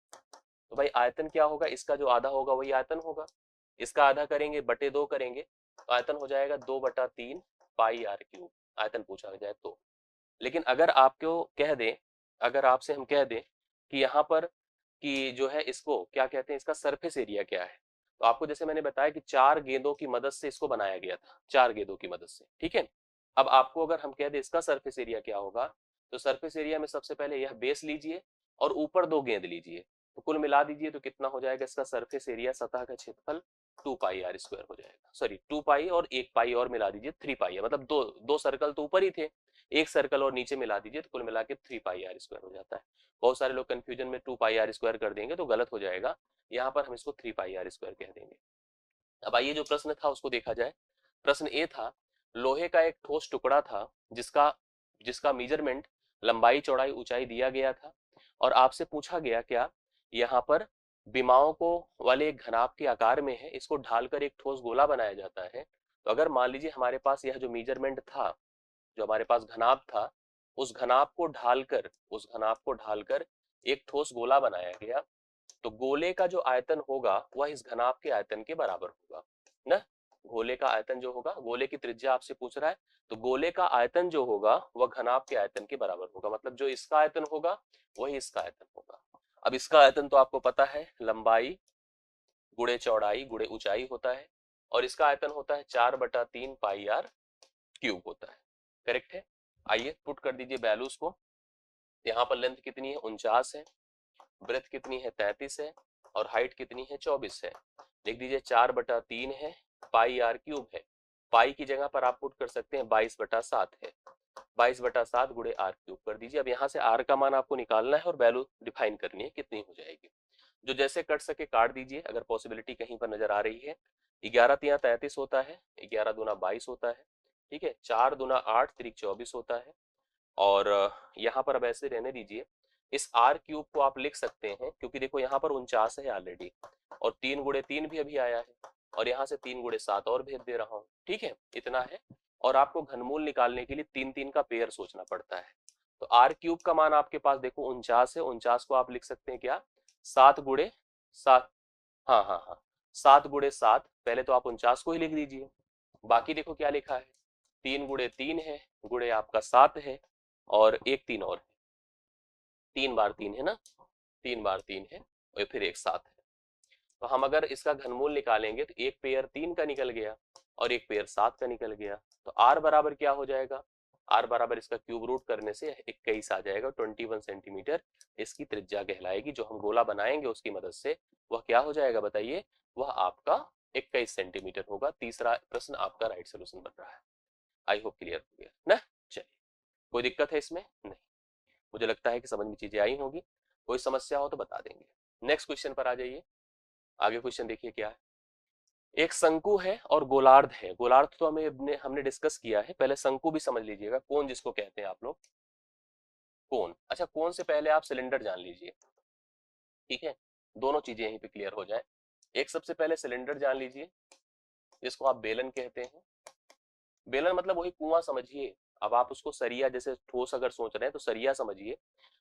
तो भाई आयतन क्या होगा, इसका जो आधा होगा वही आयतन होगा। इसका आधा करेंगे, बटे 2 करेंगे, तो आयतन हो जाएगा 2/3 पाई आर क्यूब, आयतन पूछा जाए तो। लेकिन अगर आपको कह दें, अगर आपसे हम कह दें कि यहाँ पर कि जो है इसको क्या कहते हैं, इसका सरफेस एरिया क्या है, तो आपको जैसे मैंने बताया कि 4 गेंदों की मदद से इसको बनाया गया था, 4 गेंदों की मदद से, ठीक है। अब आपको अगर हम कह दें इसका सरफेस एरिया क्या होगा, तो सरफेस एरिया में सबसे पहले यह बेस लीजिए और ऊपर 2 गेंद लीजिए, तो कुल मिला दीजिए तो कितना हो जाएगा, इसका सरफेस एरिया, सतह का क्षेत्रफल 2 पाई आर स्क्वायर हो जाएगा। सॉरी, 2 पाई और 1 पाई और मिला दीजिए, 3 पाई है, मतलब दो दो सर्कल तो ऊपर ही थे, एक सर्कल और नीचे मिला दीजिए तो कुल मिला के 3 पाई आर स्क्वायर हो जाता है। बहुत सारे लोग कंफ्यूजन में 2 पाई आर स्क्वायर कर देंगे तो गलत हो जाएगा, यहाँ पर हम इसको 3 पाई आर स्क्वायर कह देंगे। अब आइए जो प्रश्न था उसको देखा जाए। प्रश्न ए था, लोहे का एक ठोस टुकड़ा था जिसका जिसका मेजरमेंट, लंबाई चौड़ाई ऊंचाई दिया गया था, और आपसे पूछा गया क्या, यहाँ पर विमाओं को वाले एक घनाभ के आकार में है, इसको ढालकर एक ठोस गोला बनाया जाता है। तो अगर मान लीजिए हमारे पास यह जो मेजरमेंट था, जो हमारे पास घनाभ था, उस घनाभ को ढालकर एक ठोस गोला बनाया गया, तो गोले का जो आयतन होगा वह इस घनाभ के आयतन के बराबर होगा ना। गोले का आयतन जो होगा, गोले की त्रिज्या आपसे पूछ रहा है, तो गोले का आयतन जो होगा वह घनाभ के आयतन के बराबर होगा, मतलब जो इसका आयतन होगा वही इसका आयतन होगा। अब इसका आयतन तो आपको पता है, लंबाई गुणे चौड़ाई गुणे ऊंचाई होता है, और इसका आयतन होता है 4/3 पाई आर क्यूब होता है। करेक्ट है। आइए पुट कर दीजिए वैल्यूज को। यहाँ पर लेंथ कितनी है, 49 है, ब्रेथ कितनी है, 33 है, और हाइट कितनी है, 24 है। लिख दीजिए 4/3 है, पाई आर क्यूब है, पाई की जगह पर आप पुट कर सकते हैं 22/7 है, 22/7 गुणे आर क्यूब कर दीजिए। अब यहाँ से आर का मान आपको निकालना है और वैल्यू डिफाइन करनी है कितनी हो जाएगी। जो जैसे कट सके काट दीजिए, अगर पॉसिबिलिटी कहीं पर नजर आ रही है। 11 तिया 33 होता है, 11 दूना 22 होता है, ठीक है, 4 दूना 8 त्रिक 24 होता है। और यहाँ पर अब ऐसे रहने दीजिए, इस आर क्यूब को आप लिख सकते हैं क्योंकि देखो यहाँ पर 49 है ऑलरेडी, और 3 गुणे 3 भी अभी आया है, और यहाँ से 3 गुणे 7 और भेज दे रहा हूँ, ठीक है, इतना है। और आपको घनमूल निकालने के लिए 3 3 का पेयर सोचना पड़ता है। तो आर क्यूब का मान आपके पास देखो 49 है, 49 को आप लिख सकते हैं क्या, 7 गुणे 7, हाँ हाँ हाँ, 7 गुणे 7, पहले तो आप 49 को ही लिख दीजिए, बाकी देखो क्या लिखा है, 3 गुणे 3 है, गुणे आपका 7 है, और एक 3 और है, 3 बार 3 है ना, 3 बार 3 है, और फिर एक 7 है। तो हम अगर इसका घनमूल निकालेंगे तो एक पेयर 3 का निकल गया और एक पेयर 7 का निकल गया, तो आर बराबर क्या हो जाएगा, आर बराबर इसका क्यूब रूट करने से 21 आ जाएगा, 21 सेंटीमीटर इसकी त्रिज्या कहलाएगी। जो हम गोला बनाएंगे उसकी मदद से वह क्या हो जाएगा बताइए, वह आपका 21 सेंटीमीटर होगा। तीसरा प्रश्न आपका राइट सोल्यूशन बन रहा है। आई होप क्लियर हो गया ना। चलिए, कोई दिक्कत है इसमें? नहीं, मुझे लगता है कि समझ में चीजें आई होंगी। कोई समस्या हो तो बता देंगे। नेक्स्ट क्वेश्चन पर आ जाइए। आगे क्वेश्चन देखिए क्या है। एक शंकु है और गोलार्ध है। गोलार्ध तो हमने डिस्कस किया है, पहले शंकु भी समझ लीजिएगा, कोन जिसको कहते हैं आप लोग, कोन। अच्छा, कोन से पहले आप सिलेंडर जान लीजिए, ठीक है, दोनों चीजें यहीं पे क्लियर हो जाए। एक सबसे पहले सिलेंडर जान लीजिए, जिसको आप बेलन कहते हैं। बेलन मतलब वही कुआं समझिए। अब आप उसको सरिया जैसे ठोस अगर सोच रहे हैं तो सरिया समझिए।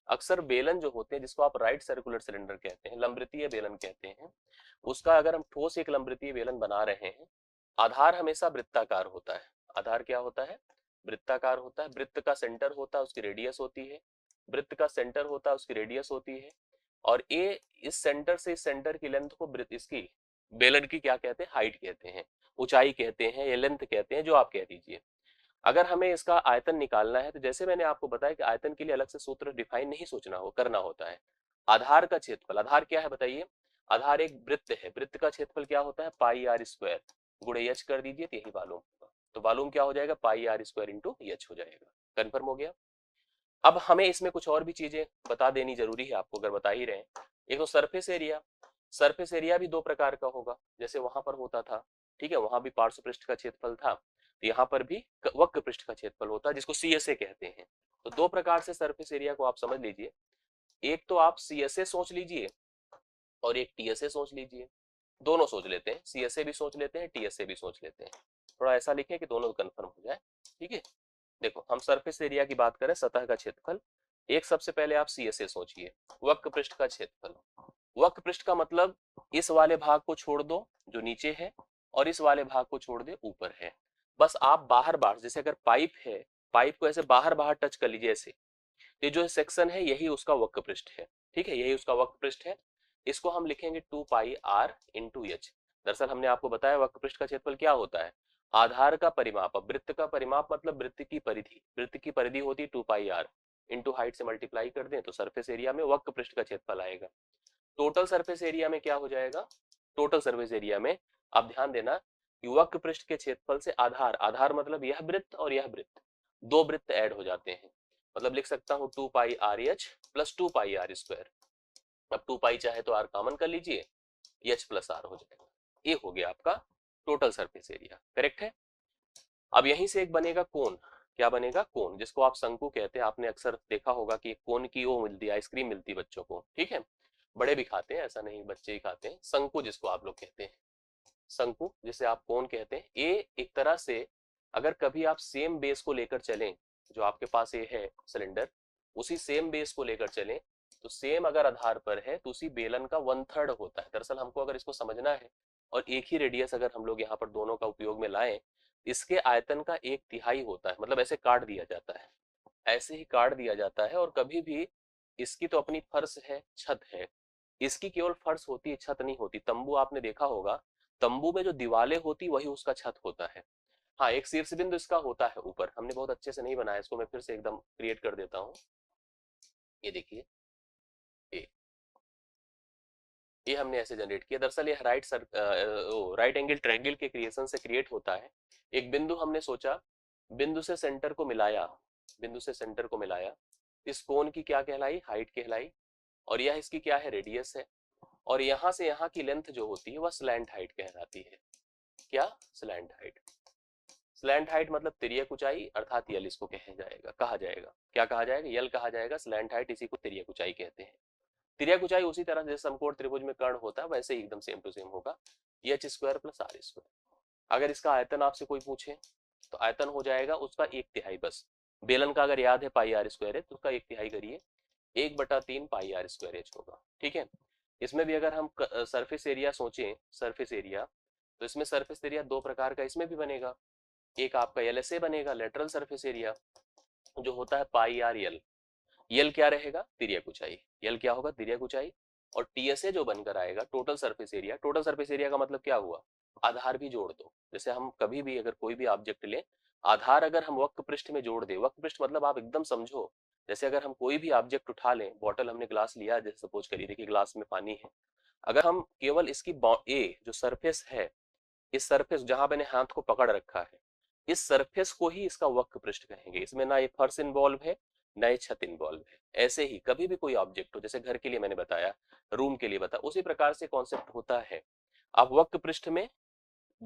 अक्सर बेलन जो होते हैं, जिसको आप राइट सर्कुलर सिलेंडर कहते हैं, लंबवृत्तीय बेलन कहते हैं, उसका अगर हम ठोस एक लंबवृत्तीय बेलन बना रहे हैं, आधार हमेशा वृत्ताकार होता है। आधार क्या होता है, वृत्ताकार होता है। वृत्त का सेंटर होता है, उसकी रेडियस होती है। वृत्त का सेंटर होता है, उसकी रेडियस होती है। और ए इस सेंटर से इस सेंटर की लेंथ को वृत्त इसकी बेलन की क्या कहते हैं, हाइट कहते हैं, ऊंचाई कहते हैं, या लेंथ कहते हैं, जो आप कह दीजिए। अगर हमें इसका आयतन निकालना है तो जैसे मैंने आपको बताया कि आयतन के लिए अलग से सूत्र डिफाइन नहीं सोचना हो करना होता है। आधार का क्षेत्रफल, आधार क्या है बताइए, आधार एक वृत्त है, वृत्त का क्षेत्रफल क्या होता है, पाई आर स्क्वायर, गुणे एच कर दीजिए तो यही मालूम होगा। तो मालूम क्या हो जाएगा, पाई आर स्क्वायर इंटू एच हो जाएगा। कन्फर्म हो गया। अब हमें इसमें कुछ और भी चीजें बता देनी जरूरी है आपको, अगर बता ही रहे हैं। एक तो सरफेस एरिया, सरफेस एरिया भी दो प्रकार का होगा, जैसे वहां पर होता था, ठीक है, वहां भी पार्श्व पृष्ठ का क्षेत्रफल था, तो यहाँ पर भी वक्र पृष्ठ का क्षेत्रफल होता है, जिसको सीएसए कहते हैं। तो दो प्रकार से सरफेस एरिया को आप समझ लीजिए। एक तो आप सीएसए सोच लीजिए और एक टीएसए सोच लीजिए। दोनों सोच लेते हैं, सीएसए भी सोच लेते हैं, टीएसए भी सोच लेते हैं। थोड़ा ऐसा लिखें कि दोनों कंफर्म हो जाए, ठीक है। देखो, हम सरफेस एरिया की बात करें, सतह का क्षेत्रफल। एक सबसे पहले आप सीएसए सोचिए, वक्र पृष्ठ का क्षेत्रफल। वक्र पृष्ठ का मतलब इस वाले भाग को छोड़ दो जो नीचे है, और इस वाले भाग को छोड़ दे ऊपर है। बस आप बाहर बाहर, जैसे अगर पाइप है, पाइप को ऐसे बाहर बाहर टच कर लीजिए ऐसे, ये जो सेक्शन है यही उसका वक्र पृष्ठ है, ठीक है, यही उसका वक्र पृष्ठ है। इसको हम लिखेंगे 2 पाई आर इंटू एच। दरअसल हमने आपको बताया वक्र पृष्ठ का क्षेत्रफल क्या होता है, आधार का परिमाप। अब वृत्त का परिमाप मतलब वृत्त की परिधि, वृत्त की परिधि होती है 2 पाई आर, इंटू हाइट से मल्टीप्लाई कर दें तो सरफेस एरिया में वक्र पृष्ठ का क्षेत्रफल आएगा। टोटल सरफेस एरिया में क्या हो जाएगा, टोटल सरफेस एरिया में आप ध्यान देना कि वक्र पृष्ठ के क्षेत्रफल से आधार, आधार मतलब यह वृत्त और यह वृत्त, दो वृत्त ऐड हो जाते हैं। मतलब लिख सकता हूं 2 pi r h plus 2 pi r square. अब 2 पाई चाहे तो आर कॉमन कर लीजिए, एच प्लस आर हो जाएगा। ये हो गया आपका टोटल सरफेस एरिया, करेक्ट है। अब यहीं से एक बनेगा कोन। क्या बनेगा, कोन, जिसको आप शंकु कहते हैं। आपने अक्सर देखा होगा कि कोन की वो मिलती है, आइसक्रीम मिलती है बच्चों को, ठीक है, बड़े भी खाते हैं, ऐसा नहीं बच्चे ही खाते हैं। शंकु जिसको आप लोग कहते हैं, शंकु जिसे आप कोन कहते हैं, ये एक तरह से अगर कभी आप सेम बेस को लेकर चलें, जो आपके पास ये है सिलेंडर, उसी सेम बेस को लेकर चलें, तो सेम अगर आधार पर है तो उसी बेलन का 1/3 होता है। दरअसल हमको अगर इसको समझना है और एक ही रेडियस अगर हम लोग यहाँ पर दोनों का उपयोग में लाएं, इसके आयतन का 1/3 होता है। मतलब ऐसे काट दिया जाता है, ऐसे ही काट दिया जाता है। और कभी भी इसकी तो अपनी फर्श है, छत है, इसकी केवल फर्श होती है, छत नहीं होती। तंबू आपने देखा होगा, तंबू में जो दीवारें होती वही उसका छत होता है। हाँ, एक शीर्ष बिंदु इसका होता है ऊपर। हमने बहुत अच्छे से नहीं बनाया इसको, मैं फिर से एकदम क्रिएट कर देता हूँ। ये देखिए, ये ये हमने ऐसे जनरेट किया। दरअसल ये राइट एंगल ट्रायंगल के क्रिएशन से क्रिएट होता है। एक बिंदु हमने सोचा, बिंदु से सेंटर को मिलाया, बिंदु से सेंटर को मिलाया, इस कोण की क्या कहलाई, हाइट कहलाई, और यह इसकी क्या है, रेडियस है। और यहां से यहाँ की लेंथ जो होती है वह स्लैंट हाइट कहलाती है। क्या? Slant height. स्लैंट हाइट मतलब तिर्यक ऊंचाई, अर्थात यल इसको कहा जाएगा। क्या कहा जाएगा? यल कहा जाएगा। स्लैंट हाइट इसी को तिर्यक ऊंचाई कहते हैं। तिर्यक ऊंचाई उसी तरह जैसे समकोण त्रिभुज में कर्ण होता है वैसे ही एकदम सेम टू सेम होगा, H square plus R square. अगर इसका आयतन आपसे कोई पूछे तो आयतन हो जाएगा उसका 1/3 बस। बेलन का अगर याद है पाई आर स्क्वायर है तो उसका 1/3 करिए, 1/3 पाई आर स्क्वायर एच होगा। ठीक है। इसमें भी अगर हम सरफेस एरिया सोचें, सरफेस एरिया, तो इसमें सरफेस एरिया दो प्रकार का इसमें भी बनेगा। एक आपका एलएसए बनेगा, लेटरल सरफेस एरिया, जो होता है पाई आर यल। यल क्या रहेगा? तिर्यक ऊंचाई। यल क्या होगा? तिर्यक ऊंचाई। और टीएसए जो बनकर आएगा total surface area. Total surface area का मतलब क्या हुआ? आधार भी जोड़ दो। जैसे हम कभी भी अगर कोई भी ऑब्जेक्ट लें, आधार अगर हम वक्र पृष्ठ में जोड़ दे, वक्र पृष्ठ मतलब आप एकदम समझो, जैसे अगर हम कोई भी ऑब्जेक्ट उठा लें, बॉटल हमने ग्लास लिया, जैसे सपोज करिए, देखिए ग्लास में पानी है, अगर हम केवल इसकी ए जो सरफेस है, इस सरफेस जहां मैंने हाथ को पकड़ रखा है, इस सरफेस को ही इसका वक्र पृष्ठ कहेंगे। इसमें ना ये फर्श इन्वॉल्व है, ना ये छत इन्वॉल्व है। ऐसे ही कभी भी कोई ऑब्जेक्ट हो, जैसे घर के लिए मैंने बताया, रूम के लिए बताया, उसी प्रकार से कॉन्सेप्ट होता है। आप वक्र पृष्ठ में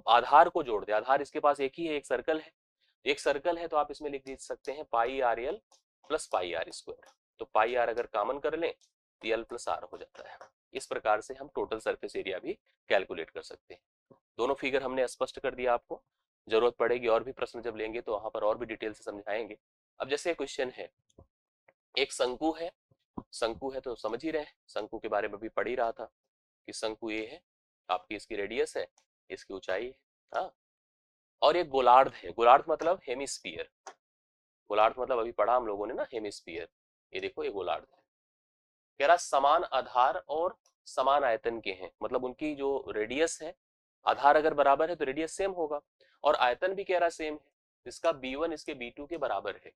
आधार को जोड़ दे, आधार इसके पास एक ही है, एक सर्कल है। एक सर्कल है तो आप इसमें लिख दे सकते हैं pi r l plus pi r square. तो पाई आर अगर कॉमन कर लें तो यल प्लस आर हो जाता है। इस प्रकार से हम टोटल सरफेस एरिया भी कैलकुलेट कर सकते हैं। दोनों फिगर हमने स्पष्ट कर दिया आपको। जरूरत पड़ेगी और भी प्रश्न जब लेंगे तो वहां पर और भी डिटेल से समझाएंगे। अब जैसे क्वेश्चन है, एक शंकु है, शंकु है तो समझ ही रहे, शंकु के बारे में भी पढ़ ही रहा था कि शंकु ये है आपकी, इसकी रेडियस है, इसकी ऊंचाई है। हाँ, और एक गोलार्ध है, गोलार्ध मतलब हेमिस्फीयर, गोलार्ध मतलब अभी पढ़ा हम लोगों ने ना, हेमिस्फीयर। ये देखो ये गोलार्ध है। कह रहा समान आधार और समान आयतन के हैं, मतलब उनकी जो रेडियस है, आधार अगर बराबर है तो रेडियस सेम होगा, और आयतन भी कह रहा सेम है। इसका b1 इसके b2 के बराबर है।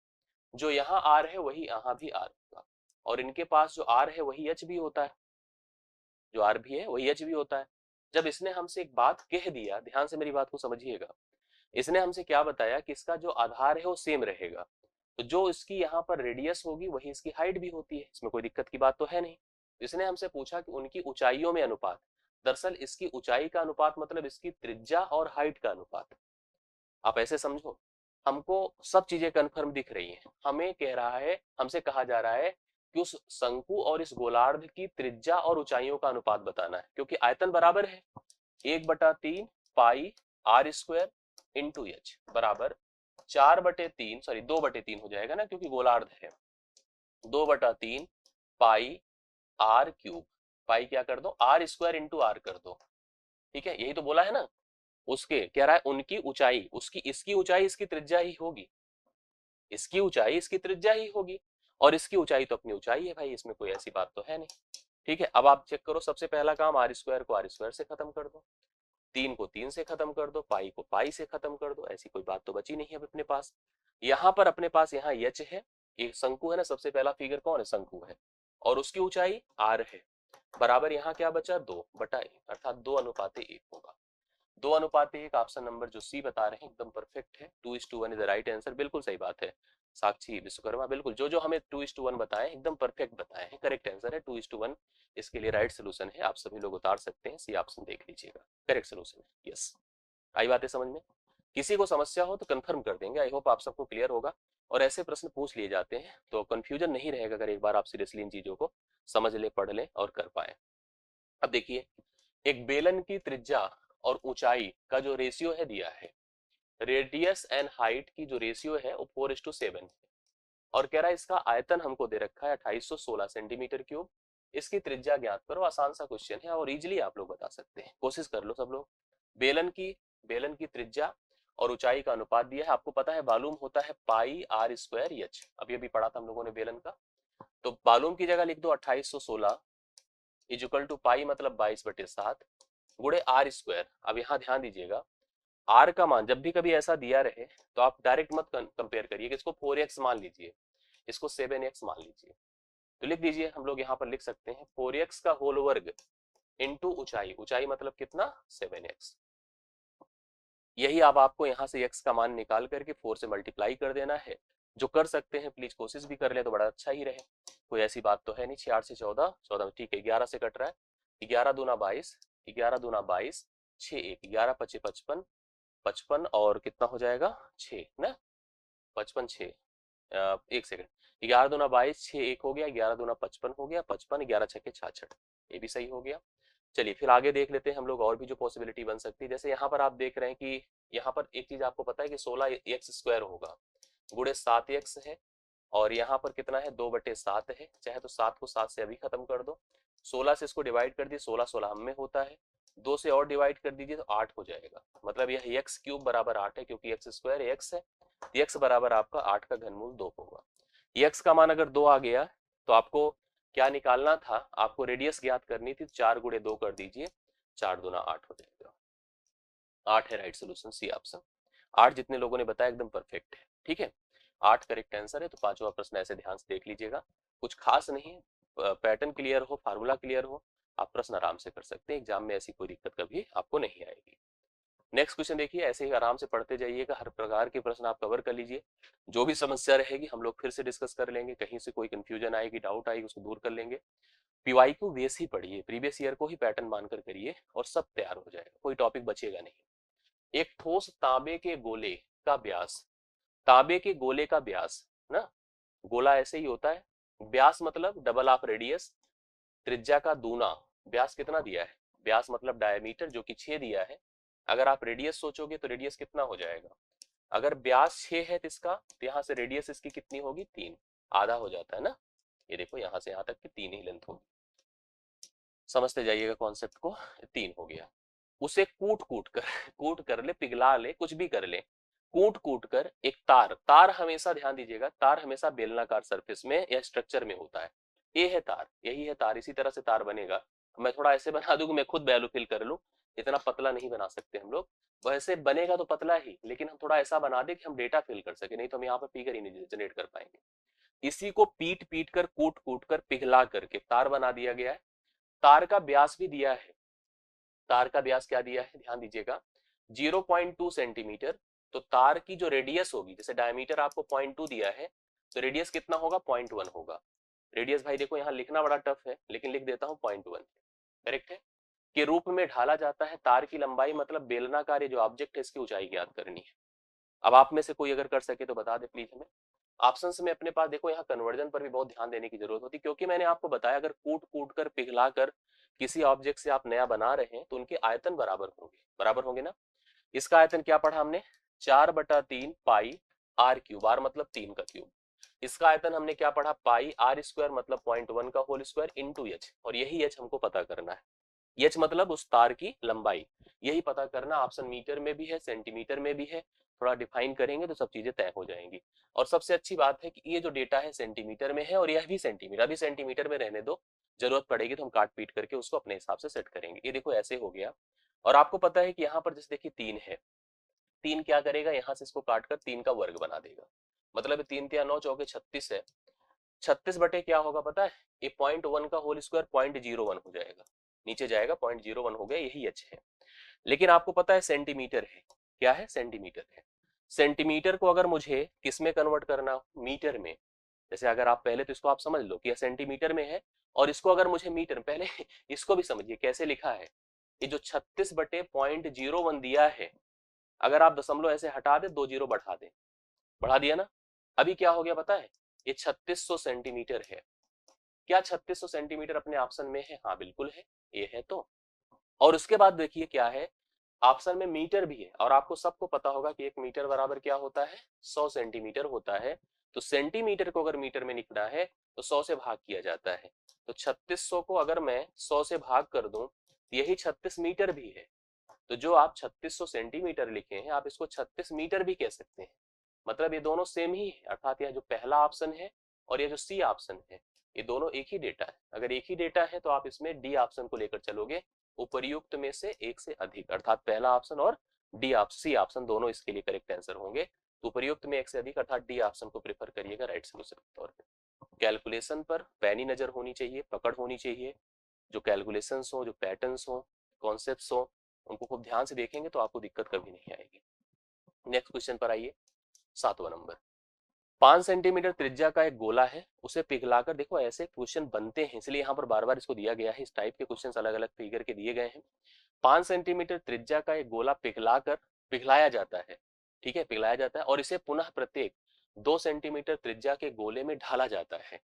जो यहाँ r है वही यहाँ भी r होगा, और इनके पास जो r है वही h भी होता है, जो r भी है वही h भी होता है। जब इसने हमसे एक बात कह दिया, ध्यान से मेरी बात को समझिएगा, इसने हमसे क्या बताया कि इसका जो आधार है वो सेम रहेगा, तो जो इसकी यहाँ पर रेडियस होगी वही इसकी हाइट भी होती है, इसमें कोई दिक्कत की बात तो है नहीं। इसने हमसे पूछा कि उनकी ऊंचाइयों में अनुपात। दरअसल इसकी ऊंचाई का अनुपात मतलब इसकी त्रिज्या और हाइट का अनुपात। आप ऐसे समझो, हमको सब चीजें कन्फर्म दिख रही हैं, हमें कह रहा है, हमसे कहा जा रहा है कि उस शंकु और इस गोलार्ध की त्रिज्या और ऊंचाइयों का अनुपात बताना है, क्योंकि आयतन बराबर है। 1/3 पाई आर स्क्वायर इंटू एच बराबर 4/3, सॉरी 2/3 हो जाएगा ना, क्योंकि गोलार्ध है। 2/3 पाई आर क्यूब, पाई क्या कर दो, आर स्क्वायर इंटू आर कर दो। ठीक है, यही तो बोला है ना। उसके कह रहा है उनकी ऊंचाई, उसकी इसकी ऊंचाई इसकी त्रिज्या ही होगी, इसकी ऊंचाई इसकी त्रिज्या ही होगी, और इसकी ऊंचाई तो अपनी ऊंचाई है भाई, इसमें कोई ऐसी बात तो है नहीं। ठीक है, अब आप चेक करो, सबसे पहला काम आर स्क्वायर को आर स्क्वायर से खत्म कर दो, 3 को 3 से खत्म कर दो, पाई को पाई से खत्म कर दो, ऐसी कोई बात तो बची नहीं है अब अपने पास। यहाँ पर अपने पास यहाँ एच है, एक शंकु है ना, सबसे पहला फिगर कौन है, शंकु है, और उसकी ऊंचाई आर है, बराबर यहाँ क्या बचा 2/1, अर्थात 2:1 होगा। 2:1 ऑप्शन नंबर जो सी बता रहे हैं एकदम परफेक्ट है, 2:1 इज द राइट आंसर, बिल्कुल सही बात है। साक्षी विश्वकर्मा, बिल्कुल जो जो हमें 2:1 बताए एकदम परफेक्ट बताए हैं, करेक्ट आंसर है 2:1। इसके लिए राइट सोल्यूशन है, आप सभी लोग उतार सकते हैं, सी ऑप्शन देख लीजिएगा, करेक्ट सोल्यूशन है। यस, आई बात है समझ में। किसी को समस्या हो तो कंफर्म कर देंगे, आई होप आप सबको क्लियर होगा। और ऐसे प्रश्न पूछ लिए जाते हैं तो कंफ्यूजन नहीं रहेगा अगर एक बार आप सीरियसली इन चीजों को समझ ले, पढ़ ले और कर पाए। अब देखिए, एक बेलन की त्रिज्या और ऊंचाई का जो रेशियो है दिया है, रेडियस एंड हाइट की जो रेशियो है वो 4:7 है, और कह रहा है इसका आयतन हमको दे रखा है 2816 सेंटीमीटर क्यूब। इसकी त्रिज्या ज्ञात करो, आसान सा क्वेश्चन है और इजीली आप लोग बता सकते हैं, कोशिश कर लो सब लोग। बेलन की त्रिज्या और ऊंचाई का अनुपात दिया है, आपको पता है मालूम होता है पाई आर स्क्वायर एच, अभी अभी पढ़ा था हम लोगों ने बेलन का। तो मालूम की जगह लिख दो 2816 इक्वल टू पाई मतलब 22/7 गुणे आर स्क्वायर। अब यहाँ ध्यान दीजिएगा, आर का मान जब भी कभी ऐसा दिया रहे तो आप डायरेक्ट मत कंपेयर करिए कि इसको 4x मान लीजिए, इसको 7x मान लीजिए। तो लिख दीजिए, हम लोग यहाँ पर लिख सकते हैं 4x का होल वर्ग इंटू ऊंचाई, ऊंचाई मतलब कितना 7x। यही अब आपको यहाँ से x का मान निकाल करके 4 से मल्टीप्लाई कर देना है। जो कर सकते हैं प्लीज कोशिश भी कर ले तो बड़ा अच्छा ही रहे, कोई ऐसी बात तो है नहीं। 6 से 14, 14 ठीक है, 11 से कट रहा है, 11 दूना 22, 11 दूना 22, 6 1 11 5 55, 55 और कितना हो जाएगा 6 ना, 55 6, एक सेकंड, 11 दूना 22, 6 1 हो गया, 11 दूना 55 हो गया, 55 11 छक्के 66, ये भी सही हो गया। चलिए फिर आगे देख लेते हैं हम लोग और भी जो पॉसिबिलिटी बन सकती है। जैसे यहाँ पर आप देख रहे हैं कि यहाँ पर एक चीज आपको पता है कि 16x² होगा, गुणे 7x है, और यहाँ पर कितना है 2/7 है, चाहे तो 7 को 7 से अभी खत्म कर दो, 16 से इसको डिवाइड कर दिए, 16 16 में होता है, 2 से और डिवाइड कर दीजिए तो 8 हो जाएगा। मतलब यह x³ बराबर 8 है, क्योंकि x² x है, x बराबर आपका 8 का घनमूल 2 होगा। x का मान अगर 2 आ गया तो आपको क्या निकालना था, आपको रेडियस ज्ञात करनी थी, 4 गुणे 2 कर दीजिए, 4 दूना 8 हो जाएगा, 8 है राइट सोल्यूशन, सी ऑप्शन। 8 जितने लोगों ने बताया एकदम परफेक्ट है, ठीक है, 8 करेक्ट आंसर है। तो पांचवा प्रश्न ऐसे ध्यान से देख लीजिएगा, कुछ खास नहीं, पैटर्न क्लियर हो, फार्मूला क्लियर हो, आप प्रश्न आराम से कर सकते हैं, एग्जाम में ऐसी कोई दिक्कत कभी आपको नहीं आएगी। नेक्स्ट क्वेश्चन देखिए, ऐसे ही आराम से पढ़ते जाइएगा, हर प्रकार के प्रश्न आप कवर कर लीजिए, जो भी समस्या रहेगी हम लोग फिर से डिस्कस कर लेंगे, कहीं से कोई कंफ्यूजन आएगी, डाउट आएगी, उसको दूर कर लेंगे। पीवाईक्यू बेस ही पढ़िए, प्रीवियस ईयर को ही पैटर्न मानकर करिए और सब तैयार हो जाएगा, कोई टॉपिक बचेगा नहीं। एक ठोस तांबे के गोले का व्यास, तांबे के गोले का व्यास ना, गोला ऐसे ही होता है, व्यास मतलब डबल ऑफ रेडियस, त्रिज्या का दूना, व्यास कितना दिया है, व्यास मतलब डायमीटर जो कि 6 दिया है, अगर आप रेडियस सोचोगे तो रेडियस कितना हो जाएगा, अगर व्यास 6 है तो इसका, तो यहाँ से रेडियस इसकी कितनी होगी 3, आधा हो जाता है ना, ये देखो यहाँ से यहाँ तक की 3 ही लेंथ होगी, समझते जाइएगा कॉन्सेप्ट को, 3 हो गया। उसे कूट कूट कर कूट कर ले, पिघला ले, कुछ भी कर ले, कूट कूट कर एक तार, तार हमेशा ध्यान दीजिएगा, तार हमेशा बेलनाकार सरफेस में या स्ट्रक्चर में होता है, ये है तार, यही है तार, इसी तरह से तार बनेगा। मैं थोड़ा ऐसे बना दूं कि मैं खुद वैल्यू फिल कर लूं, इतना पतला नहीं बना सकते हम लोग, वैसे बनेगा तो पतला ही, लेकिन हम थोड़ा ऐसा बना दे कि हम डेटा फिल कर सके, नहीं तो हम यहाँ पर फिगर ही नहीं जनरेट कर पाएंगे। इसी को पीट पीट कर कूट कूट कर पिघला करके तार बना दिया गया है। तार का व्यास भी दिया है, तार का व्यास क्या दिया है ध्यान दीजिएगा, 0.2 सेंटीमीटर। तो तार की जो रेडियस होगी, जैसे डायमीटर आपको 0.2 दिया है, तो रेडियस कितना होगा 0.1 होगा। रेडियस भाई देखो यहाँ लिखना बड़ा टफ है, लेकिन लिख देता हूँ 0.1, करेक्ट है, के रूप में ढाला जाता है। तार की लंबाई मतलब बेलनाकार जो ऑब्जेक्ट है इसकी ऊंचाई ज्ञात करनी है। अब आप में से कोई अगर कर सके तो बता दे प्लीज हमें। ऑप्शंस में अपने पास देखो, यहाँ कन्वर्जन पर भी बहुत ध्यान देने की जरूरत होती है, क्योंकि मैंने आपको बताया अगर कूट कूट कर पिघला कर किसी ऑब्जेक्ट से आप नया बना रहे हैं तो उनके आयतन बराबर होंगे, बराबर होंगे ना। इसका आयतन क्या पढ़ा हमने, 4/3 पाई आर क्यूब, आर मतलब 3 का क्यूब। इसका आयतन हमने क्या पढ़ा, पाई आर स्क्वायर मतलब 0.1 का होल स्क्वायर इंटू एच, और यही एच हमको पता करना है, एच मतलब उस तार की लंबाई, यही पता करना। ऑप्शन मीटर में भी है, सेंटीमीटर में भी है, थोड़ा डिफाइन करेंगे तो सब चीजें तय हो जाएंगी। और सबसे अच्छी बात है कि ये जो डेटा है सेंटीमीटर में है और यह भी सेंटीमीटर, अभी सेंटीमीटर में रहने दो, जरूरत पड़ेगी तो हम काट पीट करके उसको अपने हिसाब से सेट करेंगे। ये देखो ऐसे हो गया, और आपको पता है कि यहाँ पर जैसे देखिए 3 है, 3 क्या करेगा, यहाँ से इसको काट कर 3 का वर्ग बना देगा, मतलब 3 3 9 चौके 36 है, 36 बटे क्या होगा पता है, ये 0.1 का होल स्क्वायर 0.01 हो जाएगा, नीचे जाएगा 0.01 हो गया, यही एच है। लेकिन आपको पता है सेंटीमीटर है, क्या है सेंटीमीटर है, सेंटीमीटर को अगर मुझे किस में कन्वर्ट करना, मीटर में, जैसे अगर आप पहले तो इसको आप समझ लो कि यह सेंटीमीटर में है, और इसको अगर मुझे मीटर, पहले इसको भी समझिए कैसे लिखा है, ये जो 36/0.01 दिया है, अगर आप दशमलव ऐसे हटा दे, 2 जीरो बढ़ा दे, बढ़ा दिया ना, अभी क्या हो गया पता है, ये 3600 सेंटीमीटर है। क्या 3600 सेंटीमीटर अपने ऑप्शन में है, हाँ बिल्कुल है, ये है तो। और उसके बाद देखिए क्या है, ऑप्शन में मीटर भी है, और आपको सबको पता होगा कि 1 मीटर बराबर क्या होता है, 100 सेंटीमीटर होता है। तो सेंटीमीटर को अगर मीटर में लिखना है तो 100 से भाग किया जाता है, तो 3600 को अगर मैं 100 से भाग कर दूं, यही 36 मीटर भी है। तो जो आप 3600 सेंटीमीटर लिखे हैं, आप इसको 36 मीटर भी कह सकते हैं, मतलब ये दोनों सेम ही है, अर्थात यह जो पहला ऑप्शन है और ये जो सी ऑप्शन है, ये दोनों एक ही डेटा है। अगर एक ही डेटा है तो आप इसमें डी ऑप्शन को लेकर चलोगे, उपर्युक्त में से एक से अधिक, अर्थात पहला ऑप्शन और डी ऑप्शन, सी ऑप्शन दोनों इसके लिए करेक्ट आंसर होंगे। तो उपर्युक्त में एक से अधिक अर्थात डी ऑप्शन को प्रेफर करिएगा राइट सोल्यूशन के तौर पे। कैलकुलेशन पर पैनी नजर होनी चाहिए, पकड़ होनी चाहिए, जो कैलकुलेशंस हो, जो पैटर्न्स हो, कॉन्सेप्ट्स हो, उनको खूब ध्यान से देखेंगे तो आपको दिक्कत कभी नहीं आएगी। नेक्स्ट क्वेश्चन पर आइए, 7वां नंबर। 5 सेंटीमीटर त्रिज्या का एक गोला है, उसे पिघलाकर, देखो ऐसे क्वेश्चन बनते हैं इसलिए यहाँ पर बार बार इसको दिया गया है, इस टाइप के क्वेश्चन अलग अलग फिगर के दिए गए हैं। 5 सेंटीमीटर त्रिज्या का एक गोला पिघलाया जाता है, ठीक है, पिघलाया जाता है और इसे पुनः प्रत्येक 2 सेंटीमीटर त्रिज्या के गोले में ढाला जाता है।